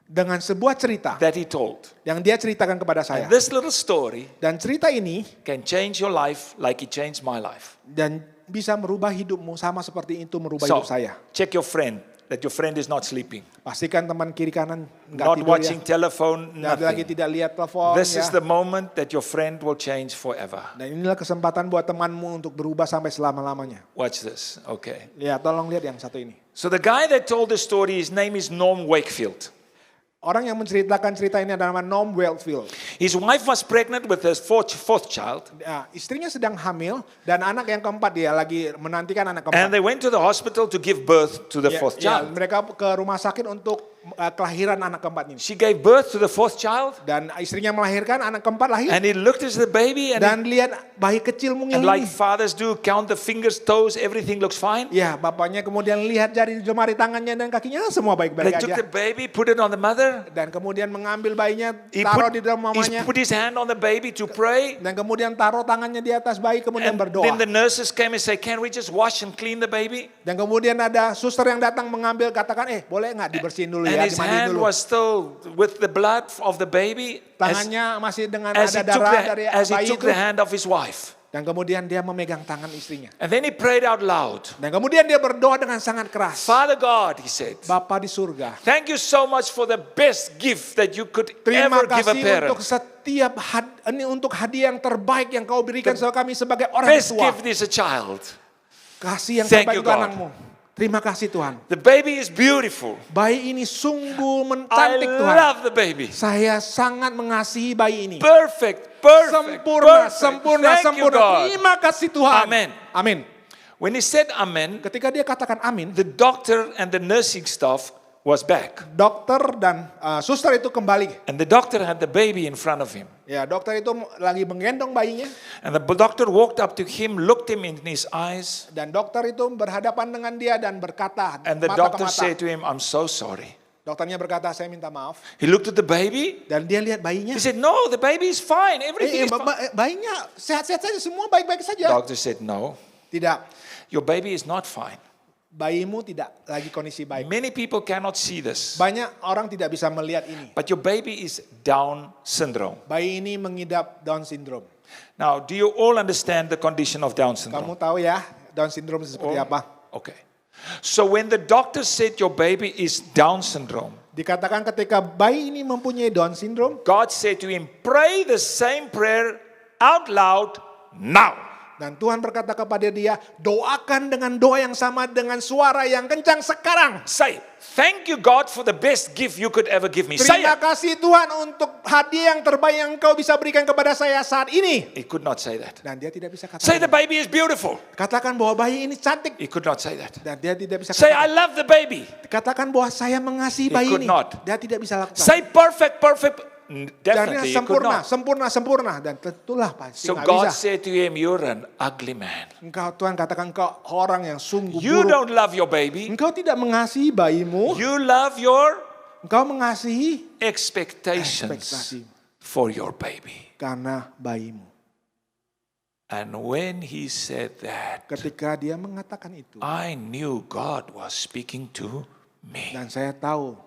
dengan sebuah cerita that he told. yang dia ceritakan kepada saya. And this little story Dan cerita ini can change your life like it changed my life. dan bisa merubah hidupmu sama seperti itu merubah So, hidup saya. check your friend, that your friend is not sleeping. Pastikan teman kiri kanan nggak Not tidur watching ya. telephone, Lagi nothing. tidak lihat telepon This ya. is the moment that your friend will change forever. Dan inilah kesempatan buat temanmu untuk berubah sampai selama-lamanya. Watch this. Okay. Ya, tolong lihat yang satu ini. So the guy that told the story, his name is Norm Wakefield. Orang yang menceritakan cerita ini adalah Noam Wellfield. His wife was pregnant with his fourth child. Ya, istrinya sedang hamil dan anak yang keempat, dia lagi menantikan anak And keempat. they went to the hospital to give birth to the fourth Ya, child. mereka ke rumah sakit untuk kelahiran anak keempat ini. She gave birth to the fourth child. Dan istrinya melahirkan, anak keempat lahir. And he looked at the baby Dan lihat bayi kecil mungil and like ini. fathers do, count the fingers, toes, everything looks fine. Ya, bapaknya kemudian lihat jari jemari tangannya dan kakinya, semua They baik-baik took the aja. baby, put it on the mother. Dan kemudian mengambil bayinya, He taruh di dalam he mamanya. put his hand on the baby to pray. Dan kemudian taruh tangannya di atas bayi, kemudian And berdoa. then the nurses came and say, can we just wash and clean the baby? Dan kemudian ada suster yang datang mengambil, katakan, boleh nggak dibersihin dulu And ya, his dimandiin hand dulu. was still with the blood of the baby Tangannya masih dengan as ada he took darah dari as he bayi took itu. the hand of his wife. Dan kemudian dia memegang tangan istrinya. And then he prayed out loud. Dan kemudian dia berdoa dengan sangat keras. Father God, he said, Bapa di surga, thank you so much for the best gift that you could terima ever give a kasih parent. untuk setiap ini untuk hadiah yang terbaik yang kau berikan sama kami sebagai orang Best tua. gift is a child. Kasih yang Thank terbaik you, untuk God. anakmu. Terima kasih Tuhan. The baby is beautiful. Bayi ini sungguh I cantik Tuhan. love the baby. Saya sangat mengasihi bayi ini. Perfect. Sempurna, Perfect. sempurna, Thank you, sempurna. God. Terima kasih Tuhan. Amen. Amin. When he said amen, Ketika dia katakan amin, the doctor and the nursing staff was back. dokter dan suster itu kembali. And the doctor had the baby in front of him. Ya, dokter itu lagi menggendong bayinya. And the doctor walked up to him, looked him in his eyes, Dan dokter itu berhadapan dengan dia dan berkata and the mata ke doctor mata. said to him, I'm so sorry. Dokternya berkata, saya minta maaf. He looked at the baby. Dan dia lihat bayinya. He said, no, the baby is fine. Everything is fine. Bayinya sehat-sehat saja, semua baik-baik saja. Doctor said, no, Tidak, your baby is not fine. bayimu tidak lagi kondisi baik. Many people cannot see this, Banyak orang tidak bisa melihat ini. but your baby is Down syndrome. Bayi ini mengidap Down syndrome. Now, do you all understand the condition of Down syndrome? Kamu tahu ya Down syndrome seperti apa? Okay. So when the doctor said your baby is Down syndrome, Dikatakan ketika bayi ini mempunyai Down syndrome, God said to him, pray the same prayer out loud now. dan Tuhan berkata kepada dia, doakan dengan doa yang sama dengan suara yang kencang sekarang. Say, thank you God for the best gift you could ever give me. Say Terima it. kasih Tuhan untuk hadiah yang terbaik yang Engkau bisa berikan kepada saya saat ini. He could not say that. Dan dia tidak bisa Say the katakan. baby is beautiful. Katakan bahwa bayi ini cantik. He could not say that. Dan dia tidak bisa Say, I katakan. love the baby. Katakan bahwa saya mengasihi He bayi could ini. not. Dia tidak bisa lakukan. Say perfect. Dan Definitely he could sempurna, not. sempurna. Dan tentulah pasti So nggak God bisa. said to him, you're an ugly man. Engkau Tuhan katakan kau orang yang sungguh You buruk. don't love your baby. Engkau tidak mengasihi bayimu. You love your Engkau mengasihi expectations ekspektasi for your baby. karena bayimu. And when he said that, Ketika dia mengatakan itu. I knew God was speaking to me. Dan saya tahu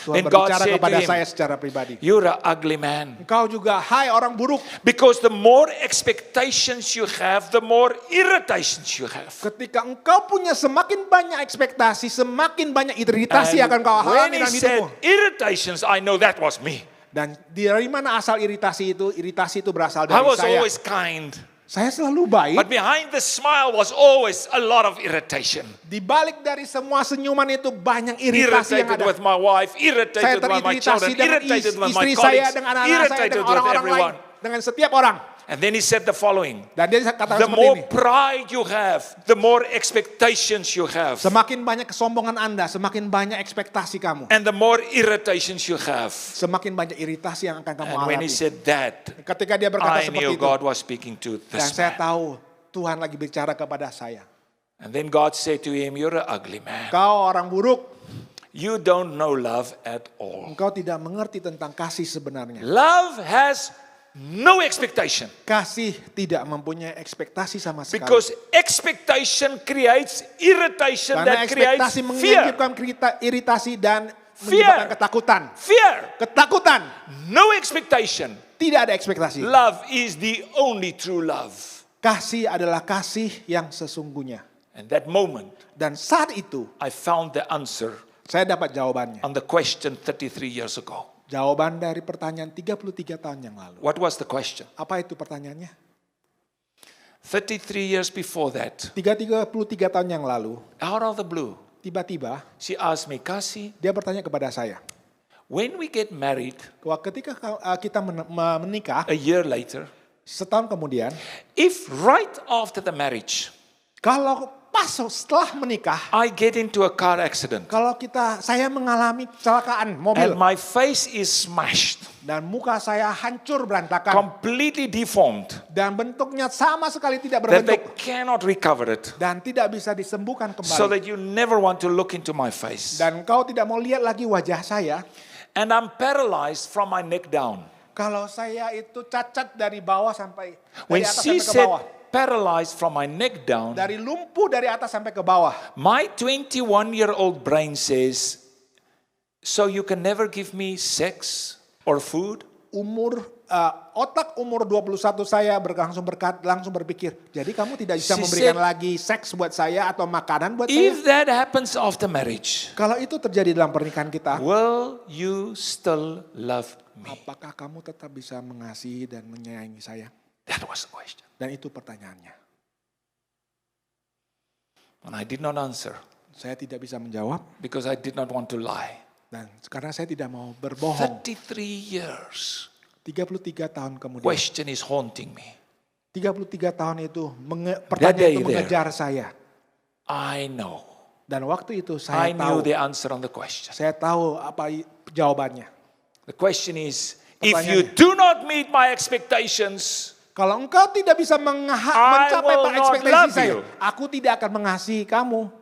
Tuhan Then God berbicara said to kepada him, saya secara pribadi. You're an ugly man. Engkau juga, hai orang buruk. Because the more expectations you have, the more irritations you have. Ketika engkau punya semakin banyak ekspektasi, semakin banyak iritasi akan kau when alami he dalam said hidupmu. irritations, I know that was me. Dan dari mana asal iritasi itu? Iritasi itu berasal I dari was saya. always kind. Saya selalu baik. But behind the smile was always a lot of irritation. Di balik dari semua senyuman itu banyak iritasi yang Irritated ada. with my wife, Saya irritated with my teriritasi children, dengan irritated with my istri saya, colleagues, dengan anak-anak saya, irritated dengan with orang-orang lain. everyone. Dengan setiap orang. And then he said the following. Dan dia katakan The seperti more ini. pride you have, the more expectations you have. Semakin banyak kesombongan Anda, semakin banyak ekspektasi kamu. And the more irritations you have. Semakin banyak iritasi yang akan kamu And when he alami. said that, Ketika dia berkata I seperti knew itu. God was speaking to Dan this saya man. tahu Tuhan lagi bicara kepada saya. And then God said to him, you're an ugly man. Kau orang buruk. You don't know love at all. Engkau tidak mengerti tentang kasih sebenarnya. Love has no expectation. Kasih tidak mempunyai ekspektasi sama sekali. Because expectation creates irritation Karena that creates ekspektasi fear. menyebabkan iritasi dan Fear. menyebabkan ketakutan. Fear. Ketakutan. No expectation. Tidak ada ekspektasi. Love is the only true love. Kasih adalah kasih yang sesungguhnya. And that moment, Dan saat itu I found the answer saya dapat jawabannya. on the question 33 years ago. Jawaban dari pertanyaan 33 tahun yang lalu. What was the question? Apa itu pertanyaannya? 33 years before that, 33 tahun yang lalu, out of the blue, tiba-tiba she asked me, Kasi, dia bertanya kepada saya, When we get married Ketika kita menikah, a year later, setahun kemudian, if right after the marriage kalau pas setelah menikah, I get into a car accident kalau saya mengalami kecelakaan mobil and my face is smashed, dan muka saya hancur berantakan completely deformed, dan bentuknya sama sekali tidak that they berbentuk cannot recover it, dan tidak bisa disembuhkan so kembali that you never want to look into my face. dan kau tidak mau lihat lagi wajah saya, And I'm paralyzed from my neck down. kalau saya itu cacat dari bawah sampai When dari atas she sampai ke said bawah, paralyzed from my neck down, dari lumpuh dari atas sampai ke bawah, my 21-year-old brain says, so you can never give me sex or food? otak umur 21 saya langsung berpikir, jadi kamu tidak bisa She memberikan said, lagi seks buat saya atau makanan buat If saya. that happens after marriage, Kalau itu terjadi dalam pernikahan kita, will you still love me? apakah kamu tetap bisa mengasihi dan menyayangi saya? That was the question. Dan itu pertanyaannya. And I did not answer Saya tidak bisa menjawab because I did not want to lie. dan karena saya tidak mau berbohong. 33 years. 33 tahun kemudian. Question is haunting me. 33 tahun itu pertanyaan itu mengejar saya. I know. Dan waktu itu saya I knew tahu. the answer on the question. Saya tahu apa jawabannya. The question is, if you do not meet my expectations, Kalau engkau tidak bisa mencapai will not ekspektasi love saya, you. aku tidak akan mengasihi kamu.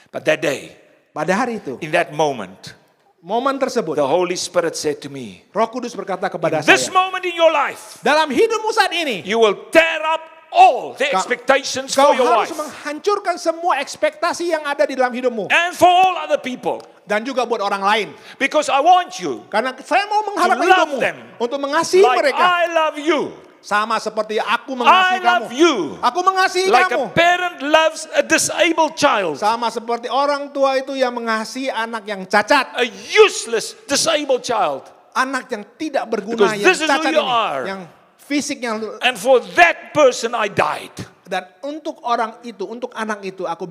but that day, Pada hari itu, in that moment, momen tersebut, the Holy Spirit said to me, Roh Kudus berkata kepada this saya, moment in your life, dalam hidupmu saat ini, you will tear up all the expectations kau for your harus wife menghancurkan semua ekspektasi yang ada di dalam hidupmu. and for all other people. Dan juga buat orang lain. Because I want you Karena saya mau mengharapkan To love hidupmu them untuk mengasihi like mereka. I love you. Sama seperti aku I mengasihi kamu. love you. Aku mengasihi Like kamu. a parent loves a disabled child. Sama seperti orang tua itu yang mengasihi anak yang cacat. A useless disabled child. Anak yang tidak berguna, Because yang this is who cacat you ini. are. Yang fisiknya. And for that person I died. Dan untuk orang itu, untuk anak itu, aku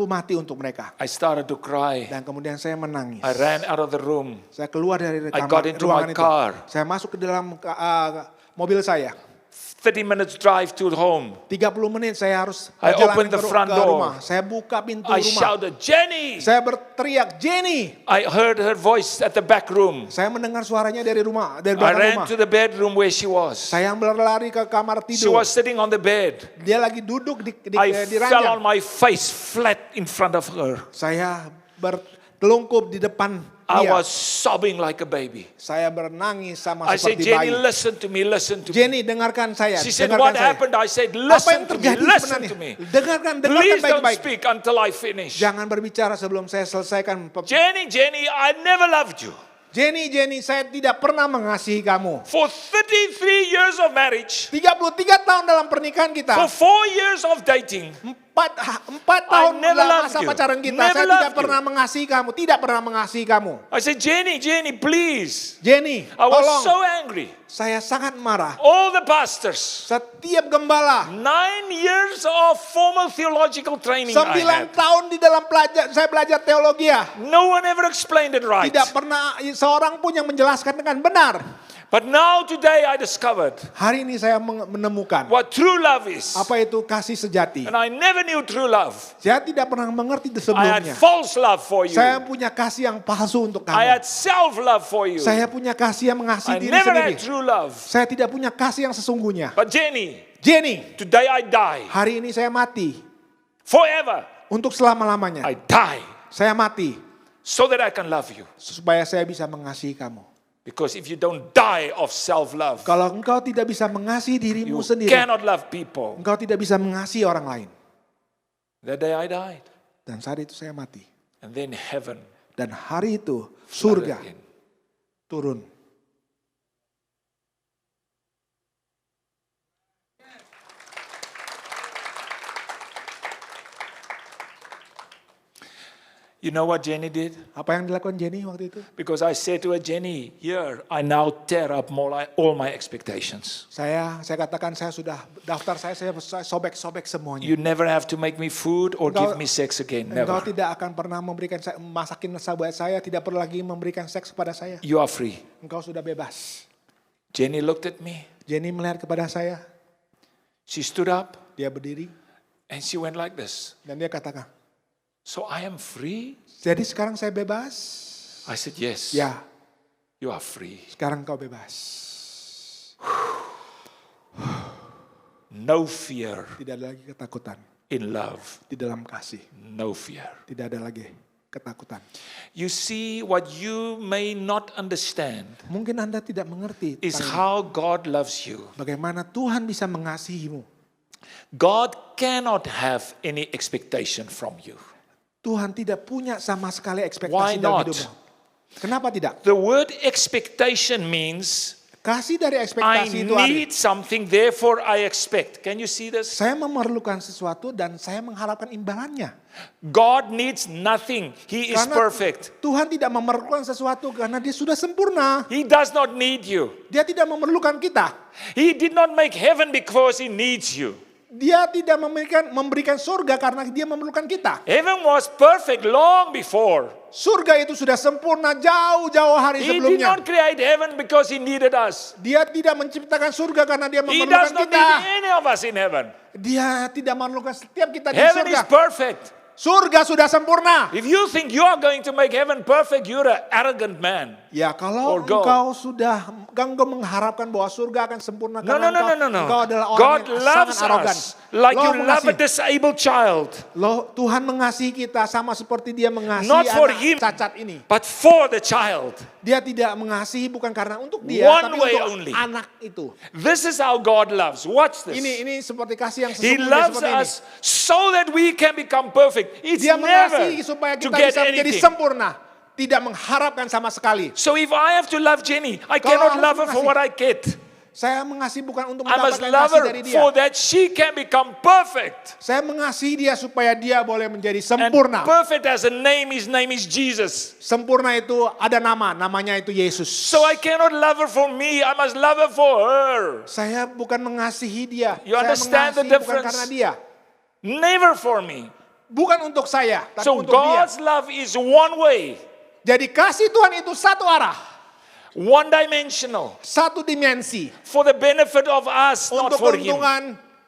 mati untuk mereka. I started to cry. Dan kemudian saya menangis. I ran out of the room. Saya keluar dari got into ruangan my itu. car. Saya masuk ke dalam mobil saya. 30 minutes drive to home. 30 menit saya harus I jalan opened the front ke door. rumah. Saya buka pintu I rumah. shouted, Jenny! Saya berteriak, Jenny. I heard her voice at the back room. Saya mendengar suaranya dari I belakang ran rumah. to the bedroom where she was. Saya berlari ke kamar She tidur. was sitting on the bed. Dia lagi duduk di I fell on ranjang. my face flat in front of her. Saya bertelungkup di depan I dia. was sobbing like a baby. Saya bernangis sama I said, seperti Jenny, bayi. listen to me, listen to me. Jenny, dengarkan saya. She said, dengarkan what saya. happened? I said, Apa yang listen to me, terjadi listen sebenarnya? to me. Dengarkan Please don't baik-baik. speak until I finish. Jangan berbicara sebelum saya selesaikan. Jenny, I never loved you. Jenny, saya tidak pernah mengasihi kamu. For 33 years of marriage, 33 tahun dalam pernikahan kita. for 4 years of dating, 4 tahun never dalam loved masa you. pacaran kita. Never Saya loved tidak you. pernah mengasihi kamu. Tidak pernah mengasihi kamu. I said, Jenny, please. Jenny, I was tolong. so angry. Saya sangat marah. All the pastors, Setiap gembala. 9 years of formal theological training I 9 had. tahun di dalam saya belajar teologi ya. No one ever explained it right. Tidak pernah seorang pun yang menjelaskan dengan benar. But now today I discovered Hari ini saya menemukan what true love is. apa itu kasih sejati. And I never knew true love. Saya tidak pernah mengerti I had sebelumnya. false love for you. Saya punya kasih yang palsu untuk I kamu. had self-love for you. Saya punya kasih yang mengasihi I diri never sendiri. had true love. Saya tidak punya kasih yang sesungguhnya. But Jenny, Jenny, today I die. hari ini saya mati. Forever Untuk selama-lamanya. I die Saya mati. so that I can love you. Supaya saya bisa mengasihi kamu. Because if you don't die of self-love, Kalau engkau tidak bisa mengasihi dirimu you sendiri. cannot love people. Engkau tidak bisa mengasihi orang lain. That day I died. Dan saat itu saya mati. And then heaven Dan hari itu flooded surga in. turun. You know what Jenny did? Apa yang dilakukan Jenny waktu itu? Because I said to her, Jenny, here, I now tear up all my expectations. Saya katakan saya sudah daftar saya sobek-sobek semuanya. You never have to make me food or give me sex again. Engkau Never. tidak akan pernah masakin buat saya, tidak perlu lagi memberikan seks kepada saya. You are free. Engkau sudah bebas. Jenny looked at me. Jenny melihat kepada saya, She stood up dia berdiri and she went like this. dan dia katakan, So I am free? jadi sekarang saya bebas? I said, yes. Ya, You are free. sekarang kau bebas. No fear Tidak ada lagi ketakutan in love. di dalam kasih. No fear. Tidak ada lagi ketakutan. You see, what you may not understand Mungkin Anda tidak mengerti is tentang how God loves you. bagaimana Tuhan bisa mengasihimu. God cannot have any expectation from you. Tuhan tidak punya sama sekali Why ekspektasi dalam not? hidupmu. Kenapa tidak? The word expectation means Kasih dari I ekspektasi itu ada. need something, therefore I expect. Can you see this? Saya memerlukan sesuatu dan saya mengharapkan imbalannya. God needs nothing. He is Karena perfect. Tuhan tidak memerlukan sesuatu karena dia sudah sempurna. He does not need you. Dia tidak memerlukan kita. He did not make heaven because he needs you. Dia tidak memberikan surga karena dia memerlukan kita. Heaven was perfect long before. Surga itu sudah sempurna jauh-jauh hari He did sebelumnya. not create heaven because he needed us. Dia tidak menciptakan surga karena dia He does memerlukan not kita. need any of us in heaven. Dia tidak memerlukan setiap kita di Heaven surga. is perfect. Surga sudah sempurna. If you think you are going to make heaven perfect, you're an arrogant man. Ya kalau Or go. engkau mengharapkan bahwa surga akan sempurna No, karena no. engkau adalah orang God yang loves sangat arogan. us like you love a disabled child. Tuhan mengasihi kita sama seperti dia mengasihi Not for anak him. cacat ini. But for the child. Dia tidak mengasihi bukan karena untuk dia, One tapi way untuk only. anak itu. This is how God loves. Watch this. Ini seperti kasih yang He sesungguhnya loves seperti ini. us so that we can become perfect. It's Dia never mengasihi supaya to kita get bisa menjadi anything. sempurna. Tidak mengharapkan sama sekali. So if I have to love Jenny, I Kalau cannot harus love her for mengasihi. what I get. Saya mengasihi bukan untuk I must mendapatkan love kasih her dari dia. for that she can become perfect. Saya mengasihi dia supaya dia boleh menjadi And sempurna. perfect has a name, his name is Jesus. Sempurna itu ada namanya itu Yesus. So I cannot love her for me, I must love her for her. Saya bukan mengasihi dia. You Saya understand the mengasihi bukan difference? karena dia. Never for me. Bukan untuk saya, tapi So untuk dia. God's love is one way, Jadi kasih Tuhan itu satu arah, one dimensional, satu dimensi. for the benefit of us, not Untuk for him. keuntungan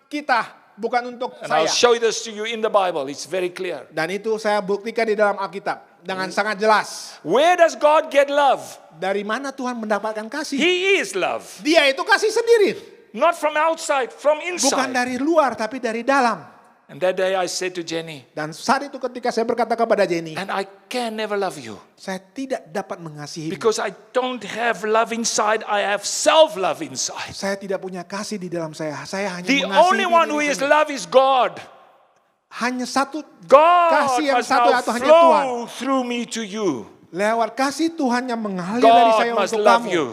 kita, bukan untuk And saya. I'll show this to you in the Bible, it's very clear. Dan itu saya buktikan di dalam Alkitab dengan sangat jelas. Where does God get love? Dari mana Tuhan mendapatkan kasih? He is love. Dia itu kasih sendiri. Not from outside, from Bukan inside. dari luar, tapi dari dalam. And that day I said to Jenny, Dan saat itu ketika saya berkata kepada Jenny, and I can never love you. saya tidak dapat mengasihi. Because I don't have love inside, I have self-love inside. Saya tidak punya kasih di dalam saya. Saya hanya The mengasihi only one diri who is sendiri. love is God. Hanya satu God kasih yang must satu now atau hanya Tuhan. flow through me to you. Lewat kasih Tuhan yang mengalir dari God saya must untuk love kamu. you.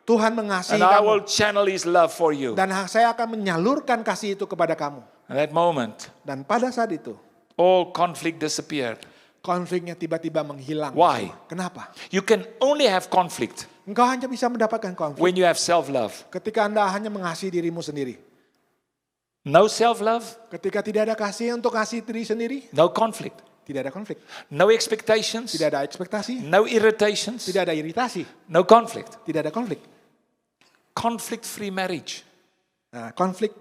Tuhan mengasihi And I kamu. will channel his love for you. Dan saya akan menyalurkan kasih itu kepada kamu. At that moment, Dan pada saat itu, all conflict disappeared. konfliknya tiba-tiba menghilang. Why? Kenapa? You can only have conflict Engkau hanya bisa mendapatkan konflik when you have self-love. ketika Anda hanya mengasihi dirimu sendiri. No self-love, Ketika tidak ada kasih untuk kasih diri sendiri, no conflict. tidak ada konflik. No expectations, Tidak ada ekspektasi, no irritations, tidak ada iritasi, no conflict. tidak ada konflik. Conflict-free marriage Nah, konflik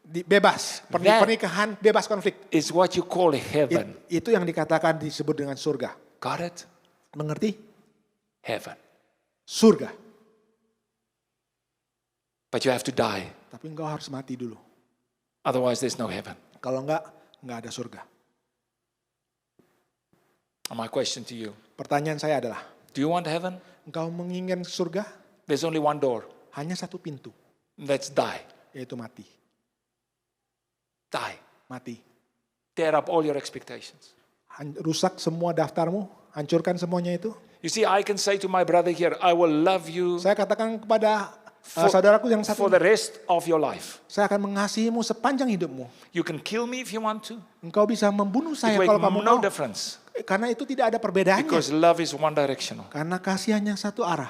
bebas, That- pernikahan bebas konflik. is what you call heaven. Itu yang dikatakan disebut dengan surga. Got it? Mengerti? Heaven. Surga. But you have to die. Tapi engkau harus mati dulu. Otherwise, there's no heaven. Kalau enggak ada surga. And my question to you, Pertanyaan saya adalah, do you want heaven? engkau menginginkan surga? There's only one door. Hanya satu pintu, Let's die. yaitu mati. Die. Mati. Tear up all your expectations. Rusak semua daftarmu, hancurkan semuanya itu. You see, I can say to my brother here, I will love you Saya katakan kepada saudaraku yang satu, for the rest of your life. saya akan mengasihimu sepanjang hidupmu. You can kill me if you want to. Engkau bisa membunuh It saya makes kalau kamu no mau. difference. Karena itu tidak ada perbedaannya. Because love is one directional. Karena kasih hanya satu arah.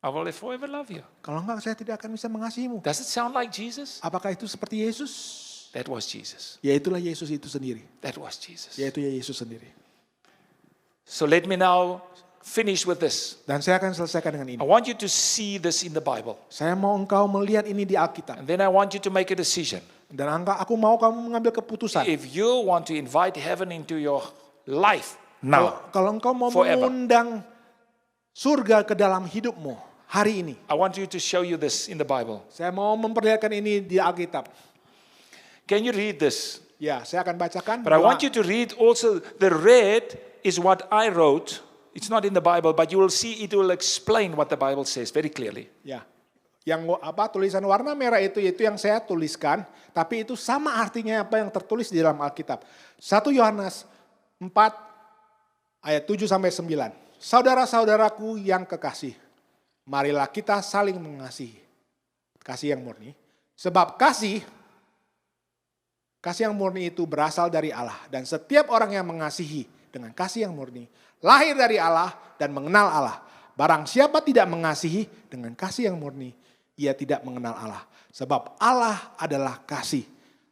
I will forever love you. Kalau enggak, saya tidak akan bisa mengasihimu. Does it sound like Jesus? Apakah itu seperti Yesus? That was Jesus. Ya itulah Yesus itu sendiri. That was Jesus. Yaitu ya Yesus sendiri. So let me now finish with this. Dan saya akan selesaikan dengan ini. I want you to see this in the Bible. Saya mau engkau melihat ini di Alkitab. And then I want you to make a decision. Dan aku mau kamu mengambil keputusan. If you want to invite heaven into your life now, Kalau engkau mau forever. mengundang surga ke dalam hidupmu hari ini. I want you to show you this in the Bible. Saya mau memperlihatkan ini di Alkitab. Can you read this? Ya, saya akan bacakan. But I want you to read also, the red is what I wrote. It's not in the Bible, but you will see it will explain what the Bible says very clearly. Ya, yang tulisan warna merah itu yang saya tuliskan, tapi itu sama artinya apa yang tertulis di dalam Alkitab. 1 Yohanes 4 ayat 7 sampai 9. Saudara-saudaraku yang kekasih, marilah kita saling mengasihi. Kasih yang murni. Sebab kasih yang murni itu berasal dari Allah. Dan setiap orang yang mengasihi dengan kasih yang murni, lahir dari Allah dan mengenal Allah. Barang siapa tidak mengasihi dengan kasih yang murni, ia tidak mengenal Allah. Sebab Allah adalah kasih.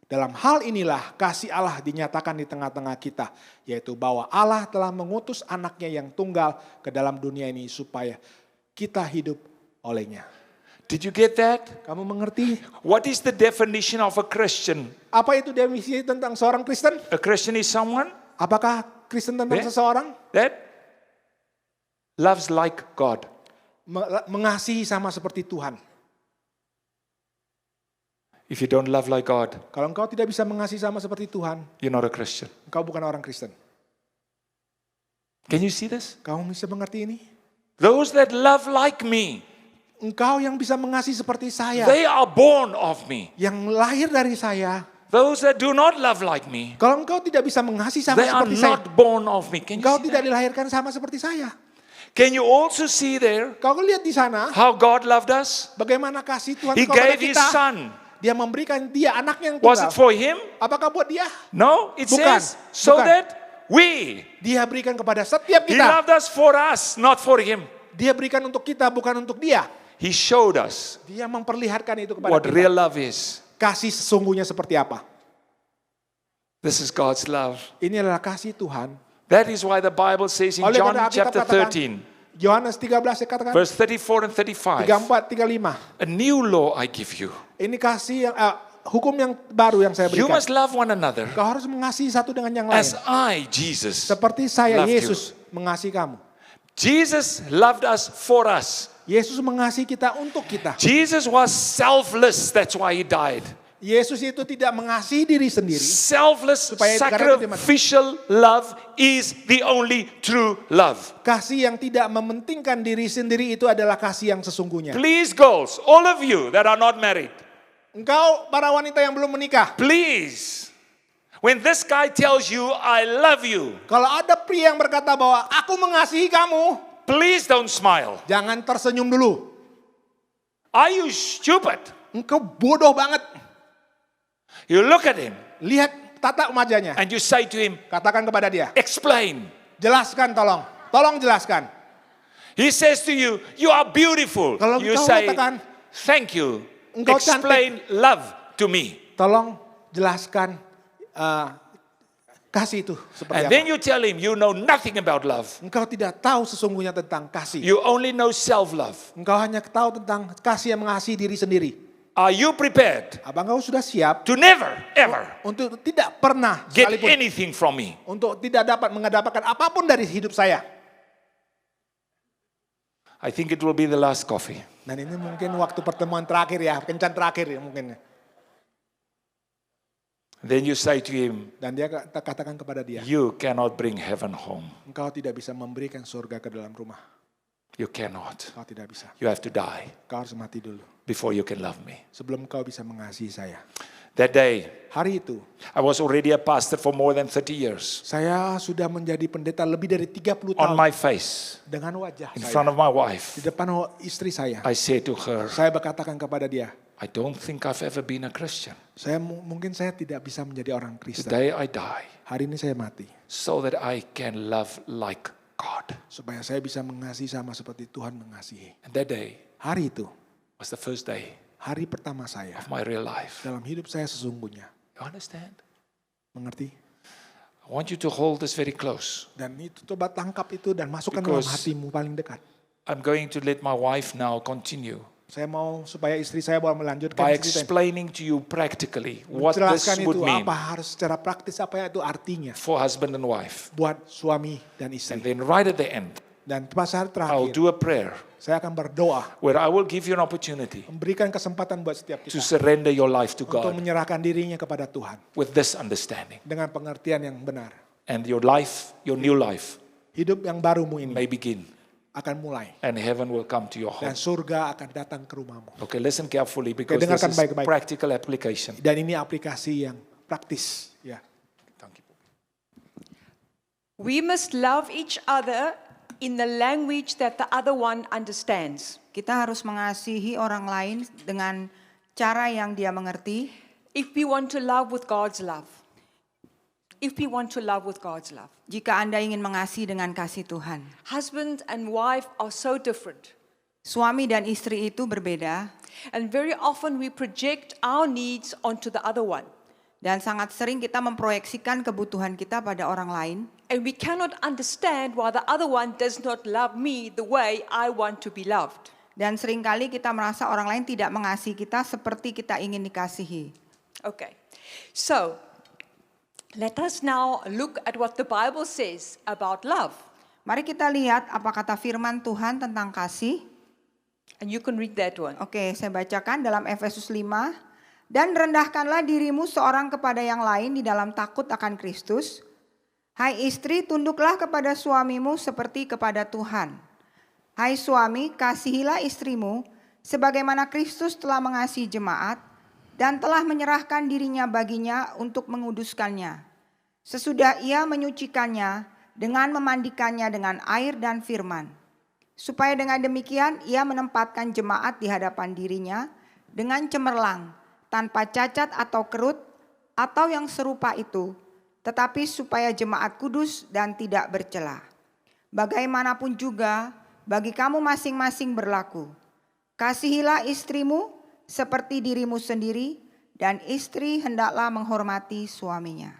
Dalam hal inilah kasih Allah dinyatakan di tengah-tengah kita. Yaitu bahwa Allah telah mengutus anaknya yang tunggal ke dalam dunia ini supaya kita hidup olehnya. Did you get that? Kamu mengerti? What is the definition of a Christian? Apa itu definisi tentang seorang Kristen? A Christian is someone Apakah Kristen tentang Yeah. seseorang? that loves like God. Mengasihi sama seperti Tuhan. If you don't love like God, Kalau engkau tidak bisa mengasihi sama seperti Tuhan, you're not a Christian. engkau bukan orang Kristen. Can you see this? Kamu bisa mengerti ini? Those that love like me, Engkau yang bisa mengasihi seperti saya, they are born of me. yang lahir dari saya. Those that do not love like me, Kalau engkau tidak bisa mengasihi sama they are seperti saya, not born of me. Can you engkau see tidak that? dilahirkan sama seperti saya. Can you also see there Kau lihat di sana how God loved us? bagaimana kasih Tuhan He kepada gave His kita. Son. Dia memberikan dia anaknya yang Was tunggal. it for Him? Apakah buat dia? No, it Bukan. says so Bukan. that we. Dia berikan kepada setiap He kita. loved us for us, not for Him. Dia berikan untuk kita, bukan untuk dia. He showed us Dia memperlihatkan itu kepada what kita. real love is. Kasih sesungguhnya seperti apa. This is God's love. Ini adalah kasih Tuhan. That is why the Bible says in Oleh John karena Alkitab chapter katakan, 13, Yohanes 13 katakan, verse 34 and 35, 34, 35. a new law I give you. Ini kasih yang hukum yang baru yang saya You berikan. must love one another Kau harus mengasihi satu dengan yang lain. as I, Jesus, Seperti saya, loved Yesus, mengasihi kamu. Jesus loved us for us. Yesus mengasihi kita untuk kita. Jesus was selfless, that's why He died. Yesus itu tidak mengasihi diri sendiri. Selfless, Supaya karena itu dia mati. sacrificial love is the only true love. Kasih yang tidak mementingkan diri sendiri itu adalah kasih yang sesungguhnya. Please, girls, all of you that are not married, Engkau para wanita yang belum menikah. please, when this guy tells you, I love you, Kalau ada pria yang berkata bahwa aku mengasihi kamu, please don't smile. jangan tersenyum dulu. Are you stupid? Engkau bodoh banget. You look at him Lihat tatap wajahnya. and you say to him, Katakan kepada dia. explain. Jelaskan tolong. Tolong jelaskan. He says to you, you are beautiful. Kalau You engkau say, katakan, thank you. engkau Explain love to me. Tolong jelaskan kasih itu seperti And apa. then you tell him, you know nothing about love. Engkau tidak tahu sesungguhnya tentang kasih. You only know self-love. Engkau hanya tahu tentang kasih yang mengasihi diri sendiri. Are you prepared Apa engkau sudah siap to never, ever untuk tidak pernah get sekalipun anything from me? untuk tidak dapat mendapatkan apapun dari hidup saya? I think it will be the last coffee. Dan ini mungkin waktu pertemuan terakhir ya, kencan terakhir ya mungkin. Then you say to him, Dan dia katakan kepada dia, you cannot bring heaven home. engkau tidak bisa memberikan surga ke dalam rumah. You cannot. Engkau tidak bisa. You have to die Engkau harus mati dulu before you can love me. sebelum engkau bisa mengasihi saya. That day, hari itu, I was already a pastor for more than 30 years. saya sudah menjadi pendeta lebih dari 30 On tahun. my face, Dengan wajah in saya, front of my di wife, depan istri saya, I said to her, saya berkatakan kepada dia, I don't think I've ever been a Christian. mungkin saya tidak bisa menjadi orang Kristen. Today I die Hari ini saya mati, so that I can love like God. supaya saya bisa mengasihi sama seperti Tuhan mengasihi. And that day Hari itu, was the first day hari pertama saya of my real life. dalam hidup saya sesungguhnya. You understand? Mengerti? I want you to hold this very close. Dan itu coba tangkap itu dan masukkan dalam Because- hatimu paling dekat. I'm going to let my wife now continue Saya mau supaya istri saya boleh melanjutkan by cerita ini. explaining to you practically what this Menjelaskan would itu mean apa harus secara praktis apa itu artinya for husband and wife. buat suami dan And istri. then right at the end, Dan pas hari I'll terakhir do a prayer saya akan berdoa where I will give you an opportunity memberikan kesempatan buat setiap to kita surrender your life to untuk God menyerahkan dirinya kepada Tuhan with this understanding. dengan pengertian yang benar. And your life, your new life, Hidup yang barumu ini may begin akan mulai and heaven will come to your dan home. surga akan datang ke rumahmu. Okay, listen carefully because this dengarkan is baik-baik. practical application. Dan ini aplikasi yang praktis, ya. Thank you. We must love each other in the language that the other one understands. Kita harus mengasihi orang lain dengan cara yang dia mengerti. If we want to love with God's love. If we want to love with God's love. Jika Anda ingin mengasihi dengan kasih Tuhan. Husband and wife are so different. Suami dan istri itu berbeda. And very often we project our needs onto the other one. Dan sangat sering kita memproyeksikan kebutuhan kita pada orang lain. And we cannot understand why the other one does not love me the way I want to be loved. Dan seringkali kita merasa orang lain tidak mengasihi kita seperti kita ingin dikasihi. Okay. So, let us now look at what the Bible says about love. Mari kita lihat apa kata firman Tuhan tentang kasih. And you can read that one. Oke, saya bacakan dalam Efesus 5. Dan rendahkanlah dirimu seorang kepada yang lain di dalam takut akan Kristus. Hai istri, tunduklah kepada suamimu seperti kepada Tuhan. Hai suami, kasihilah istrimu sebagaimana Kristus telah mengasihi jemaat dan telah menyerahkan dirinya baginya untuk menguduskannya. Sesudah ia menyucikannya dengan memandikannya dengan air dan firman. Supaya dengan demikian ia menempatkan jemaat di hadapan dirinya dengan cemerlang, tanpa cacat atau kerut atau yang serupa itu, tetapi supaya jemaat kudus dan tidak bercela. Bagaimanapun juga bagi kamu masing-masing berlaku. Kasihilah istrimu seperti dirimu sendiri dan istri hendaklah menghormati suaminya.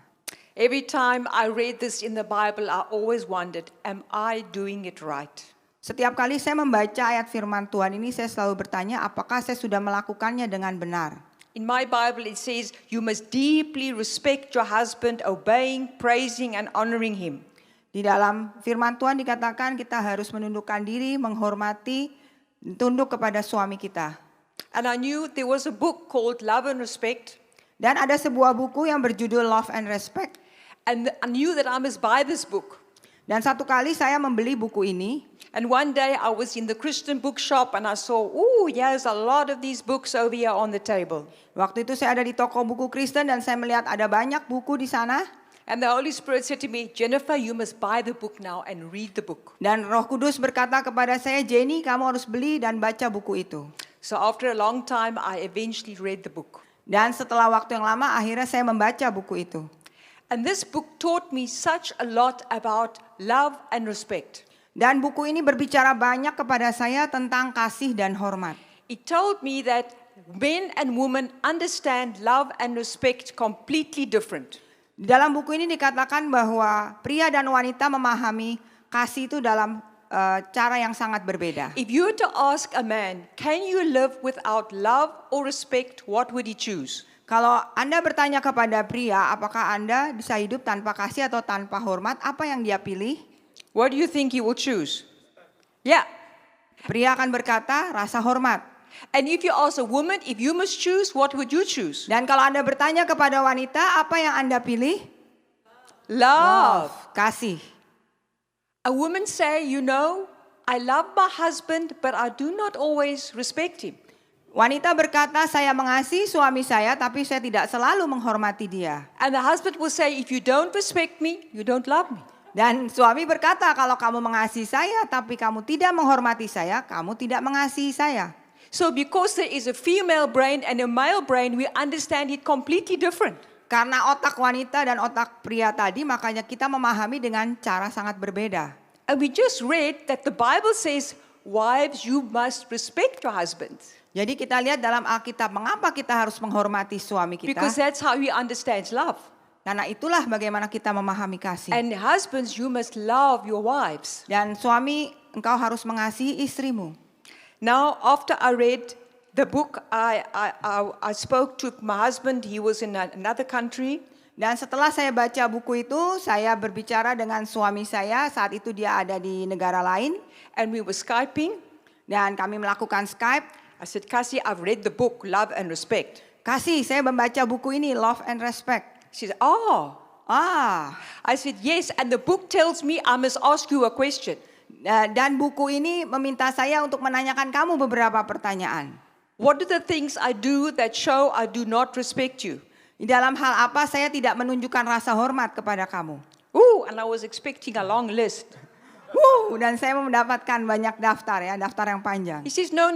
Every time I read this in the Bible, I always wondered, am I doing it right? Setiap kali saya membaca ayat firman Tuhan ini, saya selalu bertanya apakah saya sudah melakukannya dengan benar. In my Bible, it says, you must deeply respect your husband, obeying, praising, and honoring him. Di dalam firman Tuhan dikatakan kita harus menundukkan diri, menghormati, tunduk kepada suami kita. And I knew there was a book called Love and Respect. Dan ada sebuah buku yang berjudul Love and Respect. And I knew that I must buy this book. Dan satu kali saya membeli buku ini. And one day I was in the Christian bookshop and I saw, there's a lot of these books over here on the table. Waktu itu saya ada di toko buku Kristen dan saya melihat ada banyak buku di sana. And the Holy Spirit said to me, Jennifer, you must buy the book now and read the book. Dan Roh Kudus berkata kepada saya, Jenny, kamu harus beli dan baca buku itu. So after a long time, I eventually read the book. Dan setelah waktu yang lama, akhirnya saya membaca buku itu. And this book taught me such a lot about love and respect. Dan buku ini berbicara banyak kepada saya tentang kasih dan hormat. It told me that men and women understand love and respect completely different. Di dalam buku ini dikatakan bahwa pria dan wanita memahami kasih itu dalam cara yang sangat berbeda. If you were to ask a man, can you live without love or respect, what would he choose? Kalau Anda bertanya kepada pria, apakah Anda bisa hidup tanpa kasih atau tanpa hormat, apa yang dia pilih? What do you think he will choose? Yeah. Pria akan berkata rasa hormat. And if you ask a woman, if you must choose, what would you choose? Dan kalau Anda bertanya kepada wanita, apa yang Anda pilih? Love. Kasih. A woman say, I love my husband, but I do not always respect him. Wanita berkata, saya mengasihi suami saya tapi saya tidak selalu menghormati dia. And the husband will say, if you don't respect me, you don't love me. Dan suami berkata, kalau kamu mengasihi saya tapi kamu tidak menghormati saya, kamu tidak mengasihi saya. So because there is a female brain and a male brain, we understand it completely different. Karena otak wanita dan otak pria tadi, makanya kita memahami dengan cara sangat berbeda. And we just read that the Bible says, wives, you must respect your husbands. Jadi kita lihat dalam Alkitab, mengapa kita harus menghormati suami kita? Because that's how we understand love. Karena itulah bagaimana kita memahami kasih. And husbands, you must love your wives. Dan suami, engkau harus mengasihi istrimu. Now, after I read the book, I spoke to my husband. He was in another country. Dan setelah saya baca buku itu, saya berbicara dengan suami saya. Saat itu dia ada di negara lain. And we were Skyping. Dan kami melakukan Skype. I said, Cassie, I've read the book, Love and Respect. Kasih, saya membaca buku ini, Love and Respect. She said, oh. I said, yes, and the book tells me I must ask you a question. Dan buku ini meminta saya untuk menanyakan kamu beberapa pertanyaan. What are the things I do that show I do not respect you? Di dalam hal apa saya tidak menunjukkan rasa hormat kepada kamu? Ooh, and I was expecting a long list. Dan saya mendapatkan banyak daftar ya, daftar yang panjang. He says, no,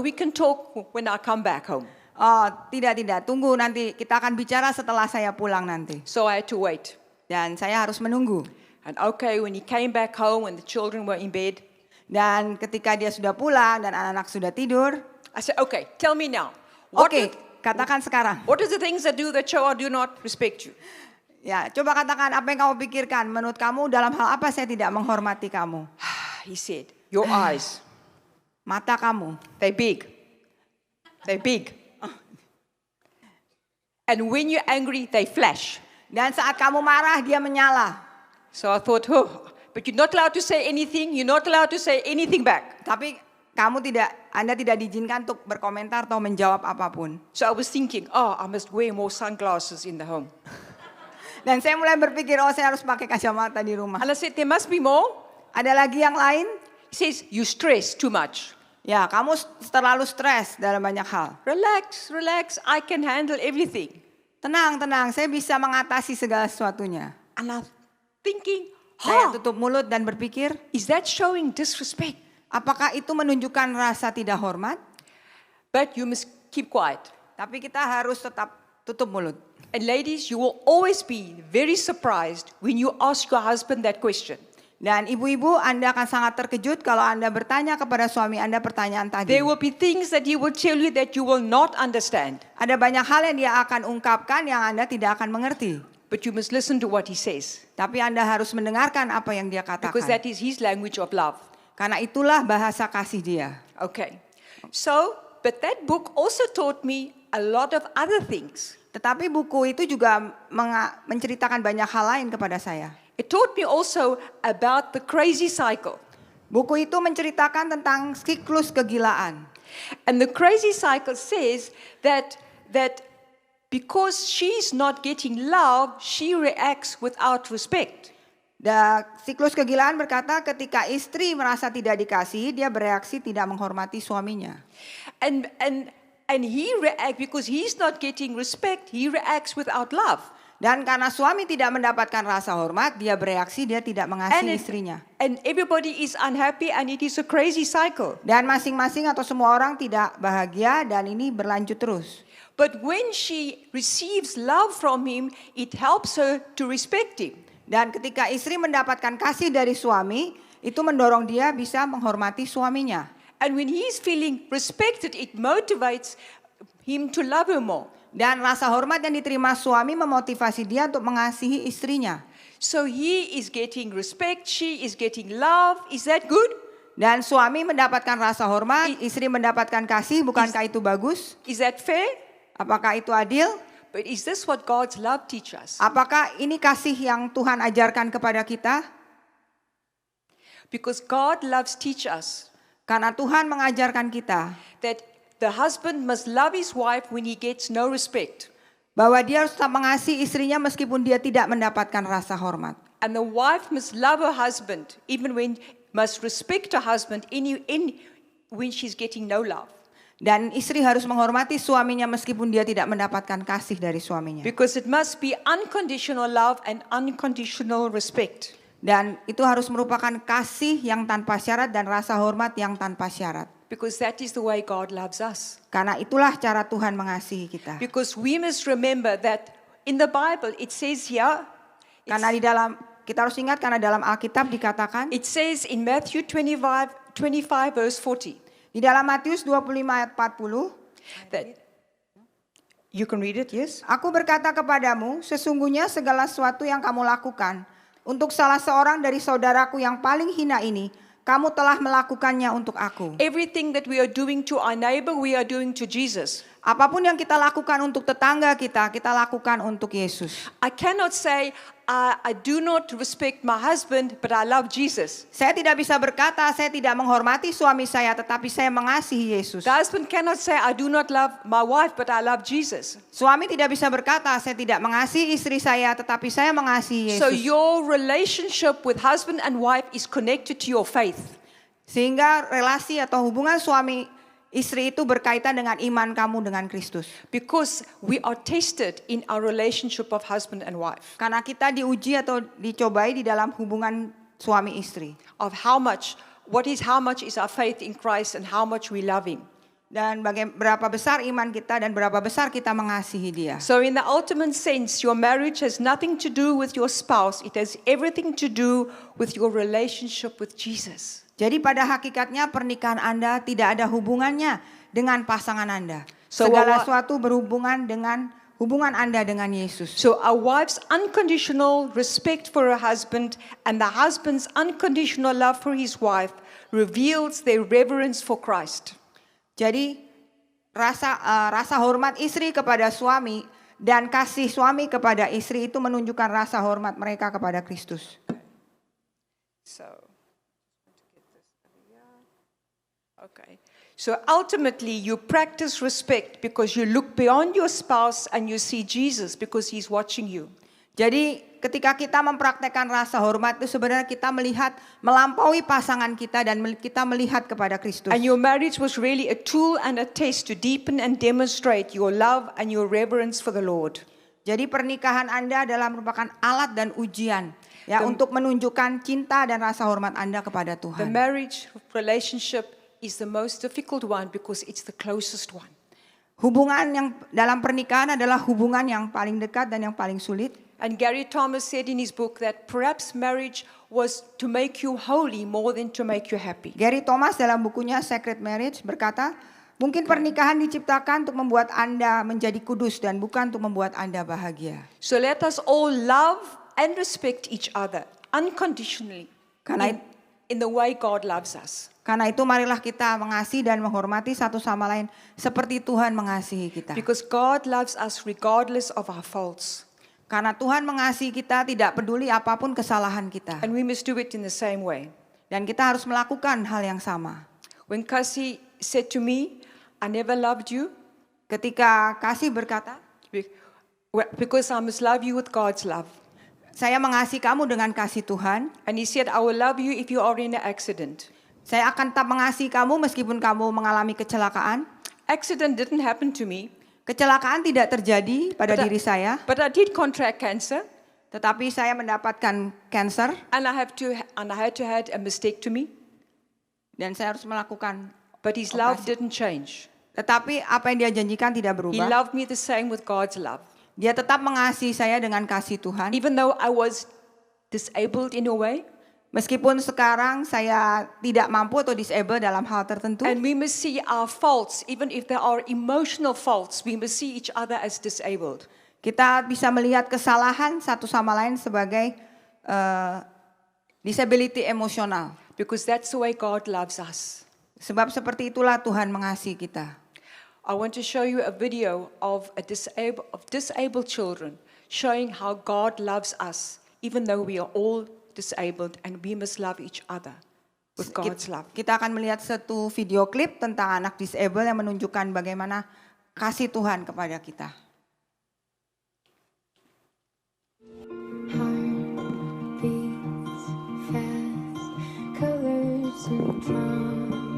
we can talk when I come back home. Oh, tidak, tunggu nanti, kita akan bicara setelah saya pulang nanti. So I had to wait. Dan saya harus menunggu. And okay, when he came back home, when the children were in bed, Dan ketika dia sudah pulang dan anak-anak sudah tidur, I said, okay, tell me now. oke, katakan sekarang. What are the things I do that show I do not respect you? Ya, coba katakan apa yang kamu pikirkan. Menurut kamu dalam hal apa saya tidak menghormati kamu? He said, your eyes, Mata kamu. they're big. They're big. And when you're angry, they flash. Dan saat kamu marah, dia menyala. So I thought, oh, but you're not allowed to say anything. You're not allowed to say anything back. Tapi Anda tidak diizinkan untuk berkomentar atau menjawab apapun. So I was thinking, oh, I must wear more sunglasses in the home. Dan saya mulai berpikir, saya harus pakai kacamata di rumah. And I said, there must be more. Ada lagi yang lain? He says, you stress too much. Ya, kamu terlalu stres dalam banyak hal. Relax, I can handle everything. Tenang, saya bisa mengatasi segala sesuatunya. And I'm thinking, Saya tutup mulut dan berpikir, is that showing disrespect? apakah itu menunjukkan rasa tidak hormat? But you must keep quiet. Tapi kita harus tetap tutup mulut. And ladies, you will always be very surprised when you ask your husband that question. Dan ibu-ibu, Anda akan sangat terkejut kalau Anda bertanya kepada suami Anda pertanyaan tadi. There will be things that he will tell you that you will not understand. Ada banyak hal yang dia akan ungkapkan yang Anda tidak akan mengerti. But you must listen to what he says. Tapi Anda harus mendengarkan apa yang dia Because that katakan. is his language of love. Karena itulah bahasa kasih dia. Okay. So, but that book also taught me a lot of other things. Tetapi buku itu juga menceritakan banyak hal lain kepada saya. It taught me also about the crazy cycle. Buku itu menceritakan tentang siklus kegilaan. And the crazy cycle says that because she's not getting love, she reacts without respect. Siklus kegilaan berkata ketika istri merasa tidak dikasihi, dia bereaksi tidak menghormati suaminya. And he reacts because he's not getting respect, he reacts without love. Dan karena suami tidak mendapatkan rasa hormat, dia bereaksi, dia tidak mengasihi istrinya. And everybody is unhappy and it is a crazy cycle. Dan masing-masing atau semua orang tidak bahagia dan ini berlanjut terus. But when she receives love from him, it helps her to respect him. Dan ketika istri mendapatkan kasih dari suami, itu mendorong dia bisa menghormati suaminya. And when he's feeling respected, it motivates him to love her more. Dan rasa hormat yang diterima suami memotivasi dia untuk mengasihi istrinya. So he is getting respect, she is getting love. Is that good? Dan suami mendapatkan rasa hormat, istri mendapatkan kasih, bukankah itu bagus? Is that fair? Apakah itu adil? But is this what God's love teaches us? Apakah ini kasih yang Tuhan ajarkan kepada kita? Because God loves teach us Karena Tuhan mengajarkan kita that the husband must love his wife when he gets no respect. bahwa dia harus tetap mengasihi istrinya meskipun dia tidak mendapatkan rasa hormat. And the wife must love her husband even when must respect her husband when she's getting no love. Dan istri harus menghormati suaminya meskipun dia tidak mendapatkan kasih dari suaminya. Because it must be unconditional love and unconditional respect. Dan itu harus merupakan kasih yang tanpa syarat dan rasa hormat yang tanpa syarat. Because that is the way God loves us. Karena itulah cara Tuhan mengasihi kita. Because we must remember that in the Bible it says here, Karena di dalam kita harus ingat karena dalam Alkitab dikatakan it says in Matthew 25 verse 40. di dalam Matius 25 ayat 40, That you can read it, yes? aku berkata kepadamu, sesungguhnya segala sesuatu yang kamu lakukan untuk salah seorang dari saudaraku yang paling hina ini, kamu telah melakukannya untuk aku. Everything that we are doing to our neighbor, we are doing to Jesus. Apapun yang kita lakukan untuk tetangga kita lakukan untuk Yesus. I cannot say, I do not respect my husband, but I love Jesus. Saya tidak bisa berkata, saya tidak menghormati suami saya, tetapi saya mengasihi Yesus. The husband cannot say, I do not love my wife, but I love Jesus. Suami tidak bisa berkata, saya tidak mengasihi istri saya, tetapi saya mengasihi So Yesus. your relationship with husband and wife is connected to your faith. Sehingga relasi atau hubungan suami istri itu berkaitan dengan iman kamu dengan Kristus. Because we are tested in our relationship of husband and wife. Karena kita diuji atau dicobai di dalam hubungan suami istri. Of how much is our faith in Christ and how much we love Him. Dan berapa besar iman kita dan berapa besar kita mengasihi Dia. So in the ultimate sense, your marriage has nothing to do with your spouse. It has everything to do with your relationship with Jesus. Jadi pada hakikatnya pernikahan Anda tidak ada hubungannya dengan pasangan Anda. So Segala what- sesuatu berhubungan dengan hubungan Anda dengan Yesus. So a wife's unconditional respect for her husband and the husband's unconditional love for his wife reveals their reverence for Christ. Jadi rasa hormat istri kepada suami dan kasih suami kepada istri itu menunjukkan rasa hormat mereka kepada Kristus. Okay. So ultimately you practice respect because you look beyond your spouse and you see Jesus because he's watching you. Jadi ketika kita mempraktekkan rasa hormat itu sebenarnya kita melihat melampaui pasangan kita dan kita melihat kepada Kristus. And your marriage was really a tool and a test to deepen and demonstrate your love and your reverence for the Lord. Jadi pernikahan Anda adalah merupakan alat dan ujian ya untuk menunjukkan cinta dan rasa hormat Anda kepada The Tuhan. marriage relationship is the most difficult one because it's the closest one. Hubungan yang dalam pernikahan adalah hubungan yang paling dekat dan yang paling sulit. And Gary Thomas said in his book that perhaps marriage was to make you holy more than to make you happy. Gary Thomas dalam bukunya Sacred Marriage berkata, mungkin pernikahan diciptakan untuk membuat Anda menjadi kudus dan bukan untuk membuat Anda bahagia. So let us all love and respect each other unconditionally Karena in the way God loves us. Karena itu marilah kita mengasihi dan menghormati satu sama lain seperti Tuhan mengasihi kita. Because God loves us regardless of our faults. Karena Tuhan mengasihi kita tidak peduli apapun kesalahan kita. And we must do it in the same way. Dan kita harus melakukan hal yang sama. When Cassie said to me, I never loved you, Ketika Kasih berkata, because I must love you with God's love. saya mengasihi kamu dengan kasih Tuhan. And he said, I will love you if you are in an accident. Saya akan tetap mengasihi kamu meskipun kamu mengalami kecelakaan. Accident didn't happen to me, Kecelakaan tidak terjadi pada diri saya, but I did contract cancer, tetapi saya mendapatkan kanker and I had to had a mastectomy. dan saya harus melakukan. But his love didn't change. Tetapi apa yang dia janjikan tidak He berubah. loved me the same with God's love. Dia tetap mengasihi saya dengan kasih Tuhan. Even though I was disabled in a way, Meskipun sekarang saya tidak mampu atau disable dalam hal tertentu. and we must see our faults, even if there are emotional faults, we must see each other as disabled. Kita bisa melihat kesalahan satu sama lain sebagai disability emosional. Because that's the way God loves us. Sebab seperti itulah Tuhan mengasihi kita. I want to show you a video of disabled children showing how God loves us, even though we are all disabled and we must love each other with God's love. Kita akan melihat satu video klip tentang anak disable yang menunjukkan bagaimana kasih Tuhan kepada kita. Heart beats fast, colors and promises.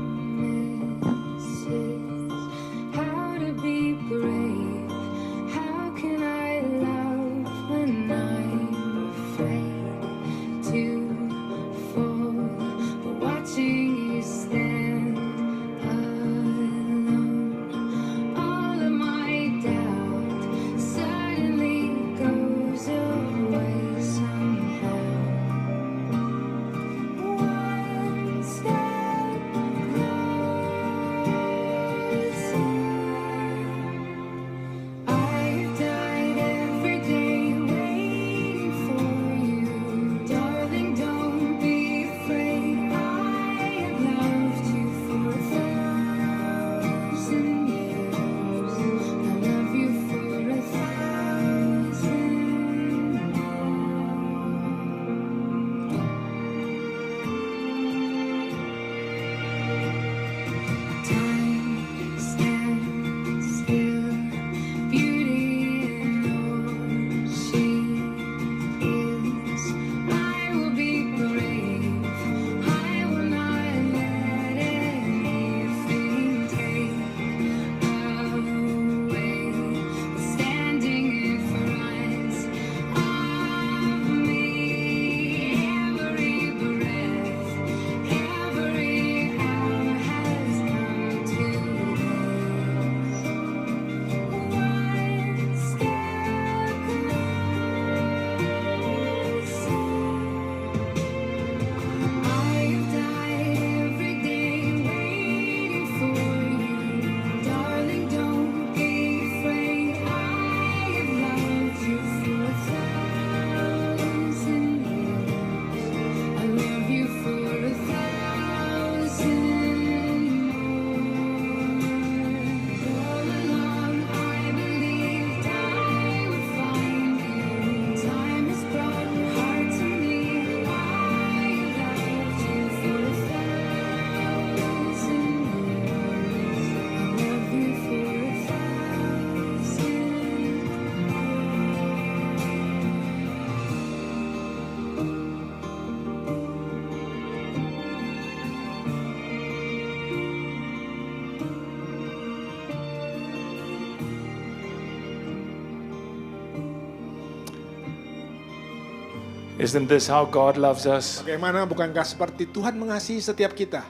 Isn't this how God loves us? Bagaimana bukankah seperti Tuhan mengasihi setiap kita?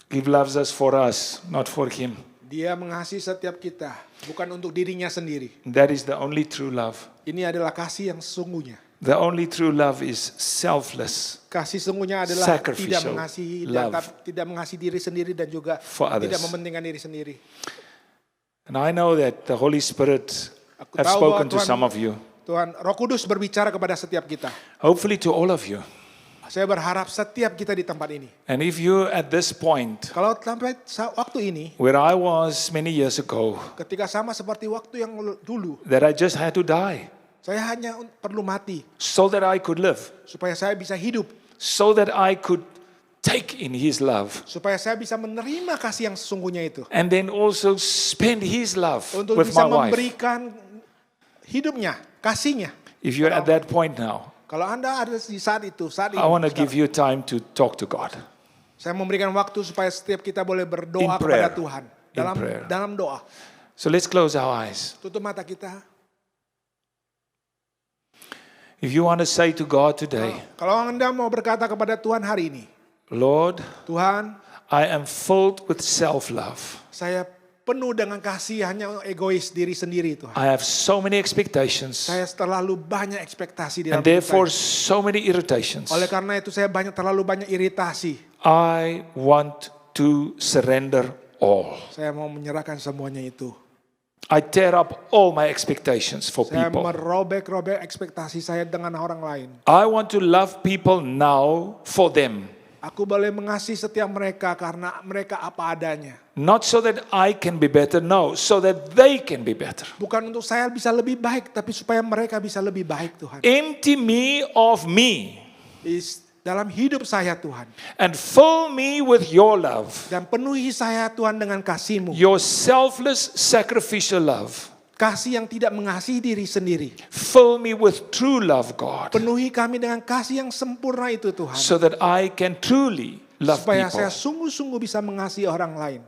He loves us for us, not for Him. Dia mengasihi setiap kita, bukan untuk dirinya sendiri. That is the only true love. Ini adalah kasih yang sesungguhnya. The only true love is selfless. Kasih sesungguhnya adalah tidak Sacrificial mengasihi love tidak mengasihi diri sendiri dan juga for others. tidak mementingkan diri sendiri. And I know that the Holy Spirit Aku have tahu spoken bahwa to some of you, Tuhan Roh Kudus berbicara kepada setiap kita. hopefully to all of you. Saya berharap setiap kita di tempat ini. And if you at this point, Kalau sampai waktu ini, where I was many years ago, ketika sama seperti waktu yang dulu, that I just had to die saya hanya perlu mati so that I could live, supaya saya bisa hidup, so that I could take in His love, supaya saya bisa menerima kasih yang sesungguhnya itu, and then also spend His love untuk with bisa my wife. memberikan hidupnya, kasihnya. If you're at that point now, Kalau Anda ada di saat ini, I want to give you time to talk to God. saya memberikan waktu supaya setiap kita boleh In berdoa prayer. kepada Tuhan In prayer. dalam doa. So let's close our eyes. Tutup mata kita. If you want to say to God today, Kalau Anda mau berkata kepada Tuhan hari ini, Lord, Tuhan, I am filled with self-love. saya penuh dengan kasih hanya egois diri sendiri Tuhan. I have so many expectations Saya terlalu banyak ekspektasi di dalam and hidup therefore saya. so many irritations. Oleh karena itu saya terlalu banyak iritasi. I want to surrender all. Saya mau menyerahkan semuanya itu. I tear up all my expectations for Saya people. merobek-robek ekspektasi saya dengan orang lain. I want to love people now for them. Aku boleh mengasihi setiap mereka karena mereka apa adanya. Not so that I can be better, no, so that they can be better. Bukan untuk saya bisa lebih baik, tapi supaya mereka bisa lebih baik Tuhan. Empty me of me Dalam hidup saya Tuhan. and fill me with your love, Dan penuhi saya Tuhan dengan kasih-Mu. your selfless sacrificial love. Kasih yang tidak mengasihi diri sendiri. Fill me with true love, God, Penuhi kami dengan kasih yang sempurna itu Tuhan. so that I can truly love Supaya saya people. sungguh-sungguh bisa mengasihi orang lain.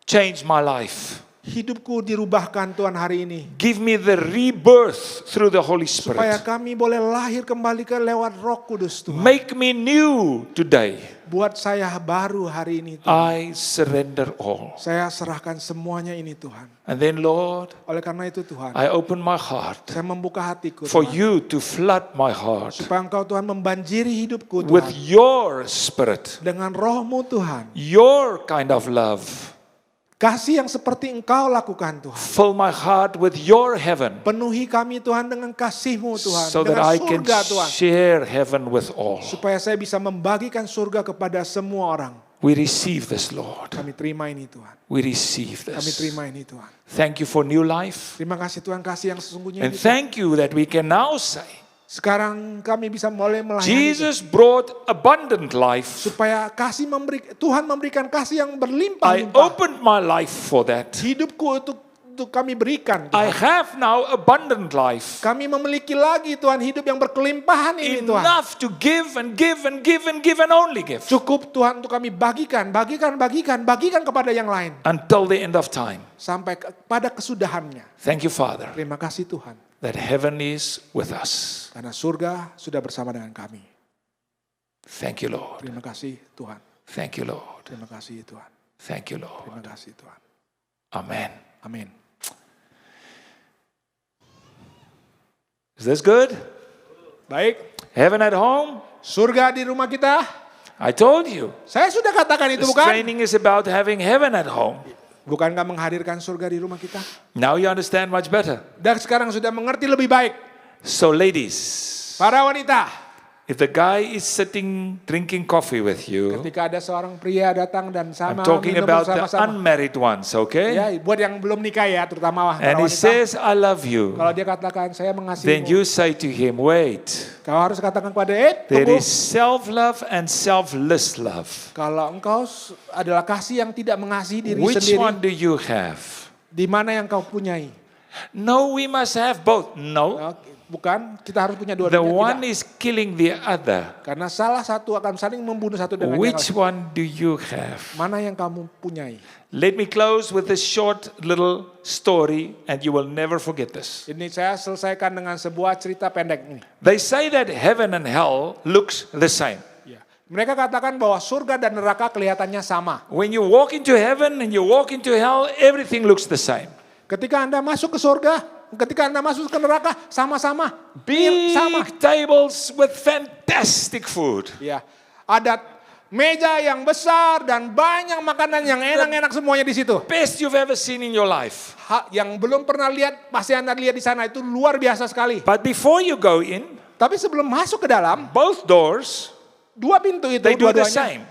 Change my life. Hidupku dirubahkan Tuhan hari ini. Give me the rebirth through the Holy Supaya Spirit. kami boleh lahir kembali ke lewat Roh Kudus Tuhan. Make me new today. Buat saya baru hari ini Tuhan. I surrender all. Saya serahkan semuanya ini Tuhan. And then, Lord, Oleh karena itu Tuhan, I open my heart saya membuka hatiku for Tuhan. you to flood my heart Supaya Engkau Tuhan membanjiri hidupku with Tuhan. your spirit, Dengan Roh-Mu Tuhan. your kind of love. Kasih yang seperti Engkau lakukan Tuhan. Fill my heart with your heaven Penuhi kami Tuhan dengan kasih-Mu Tuhan. so that Dengan I can surga Tuhan. share heaven with all. Supaya saya bisa membagikan surga kepada semua orang. We receive this, Lord. Kami terima ini Tuhan. We receive Kami this. terima ini Tuhan. Thank you for new life. Terima kasih Tuhan kasih yang sesungguhnya And ini. thank you that we can now say, Sekarang kami bisa mulai melayani. Jesus brought abundant life. Supaya Tuhan memberikan kasih yang I berlimpah-limpah. opened my life for that. Hidupku untuk kami berikan. I Tuhan. have now abundant life. Kami memiliki lagi Tuhan hidup yang berkelimpahan ini Tuhan. Enough to give and give and give and give and only give. Cukup Tuhan untuk kami bagikan kepada yang lain. Until the end of time. Sampai pada kesudahannya. Thank you, Father, Terima kasih Tuhan. that heaven is with us. Karena surga sudah bersama dengan kami. Thank you, Lord. Terima kasih Tuhan. Thank you, Lord. Terima kasih Tuhan. Thank you, Lord. Terima kasih Tuhan. Amen. Amin. Is this good? Baik. Heaven at home? Surga di rumah kita. I told you. Saya sudah katakan itu This bukan? training is about having heaven at home. Bukankah menghadirkan surga di rumah kita? Now you understand much better. Dan sekarang sudah mengerti lebih baik. So ladies, Para wanita, if the guy is sitting drinking coffee with you, ketika ada seorang pria datang dan I'm sama talking minum about the bersama-sama. unmarried ones, okay? Ya, buat yang belum nikah ya, terutama para And he wanita. says, I love you. Kalau dia katakan saya Then mengasihimu, you say to him, wait, kau harus katakan kepada there tunggu. is self-love and selfless love. Kalau engkau adalah kasih yang tidak mengasihi diri Which sendiri, one do you have? di mana yang kau punyai? No, we must have both. No, Bukan, kita harus punya the dua-duanya. one Tidak. is killing the other. Karena salah satu akan saling membunuh satu dengan yang Which lain. one do you have? Mana yang kamu punyai? Let me close with a short little story, and you will never forget this. Ini saya selesaikan dengan sebuah cerita pendek ini. They say that heaven and hell looks the same. Ya. Mereka katakan bahwa surga dan neraka kelihatannya sama. When you walk into heaven and you walk into hell, everything looks the same. Ketika Anda masuk ke surga, ketika Anda masuk ke neraka, sama-sama. Big Sama. tables with fantastic food. Ya. Ada meja yang besar dan banyak makanan yang enak-enak semuanya di situ. Best you've ever seen in your life. Yang belum pernah lihat, pasti Anda lihat di sana, itu luar biasa sekali. But before you go in, Tapi sebelum masuk ke dalam, both doors, dua pintu itu, they do the dua-duanya same.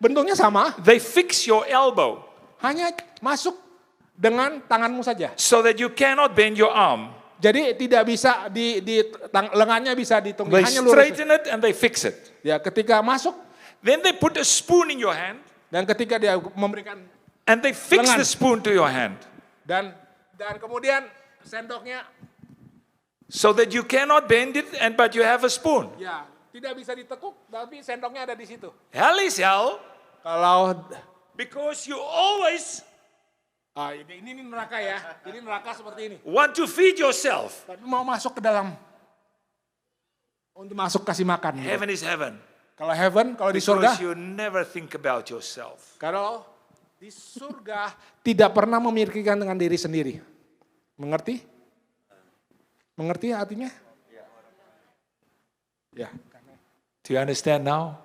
bentuknya sama, They fix your elbow hanya masuk dengan tanganmu saja. so that you cannot bend your arm. Jadi tidak bisa lengannya bisa ditunggu, They hanya lurus. straighten it and they fix it. Ya, ketika masuk Then they put a spoon in your hand dan ketika dia memberikan and they fix Lengan. the spoon to your hand dan kemudian sendoknya so that you cannot bend it but you have a spoon. ya tidak bisa ditekuk, tapi sendoknya ada di situ. Hell is hell Kalau because you always ini neraka ya, ini neraka seperti ini. want to feed yourself. Tapi mau masuk ke dalam untuk masuk kasih makan. Gitu. Heaven is heaven. Kalau heaven, kalau di surga, Because you never think about yourself. kalau di surga tidak pernah memikirkan dengan diri sendiri. Mengerti? Mengerti artinya? Ya. Do you understand now?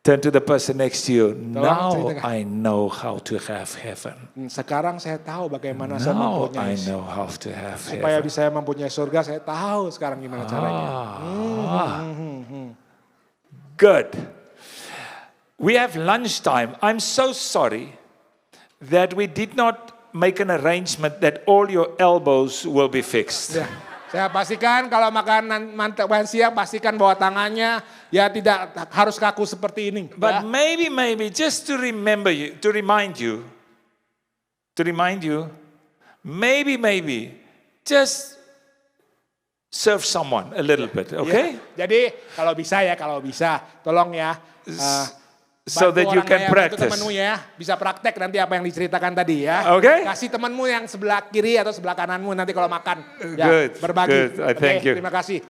Turn to the person next to you. Now ceritakan. I know how to have heaven. Sekarang saya tahu bagaimana saya Now I mempunyai. know how to have Supaya heaven. bisa mempunyai surga, saya tahu sekarang gimana caranya. Good. We have lunchtime. I'm so sorry that we did not make an arrangement that all your elbows will be fixed. Ya, saya pastikan kalau makan siang, pastikan bahwa tangannya ya tidak harus kaku seperti ini. But Ya. maybe just to remind you, maybe just serve someone a little bit, okay? Ya, jadi kalau bisa, tolong ya. So that bantu you orang can ya, bantu practice. temanmu ya, bisa praktek nanti apa yang diceritakan tadi ya. Okay. Kasih temanmu yang sebelah kiri atau sebelah kananmu nanti kalau makan. Ya, Good, berbagi. good. I thank Oke, you. terima kasih.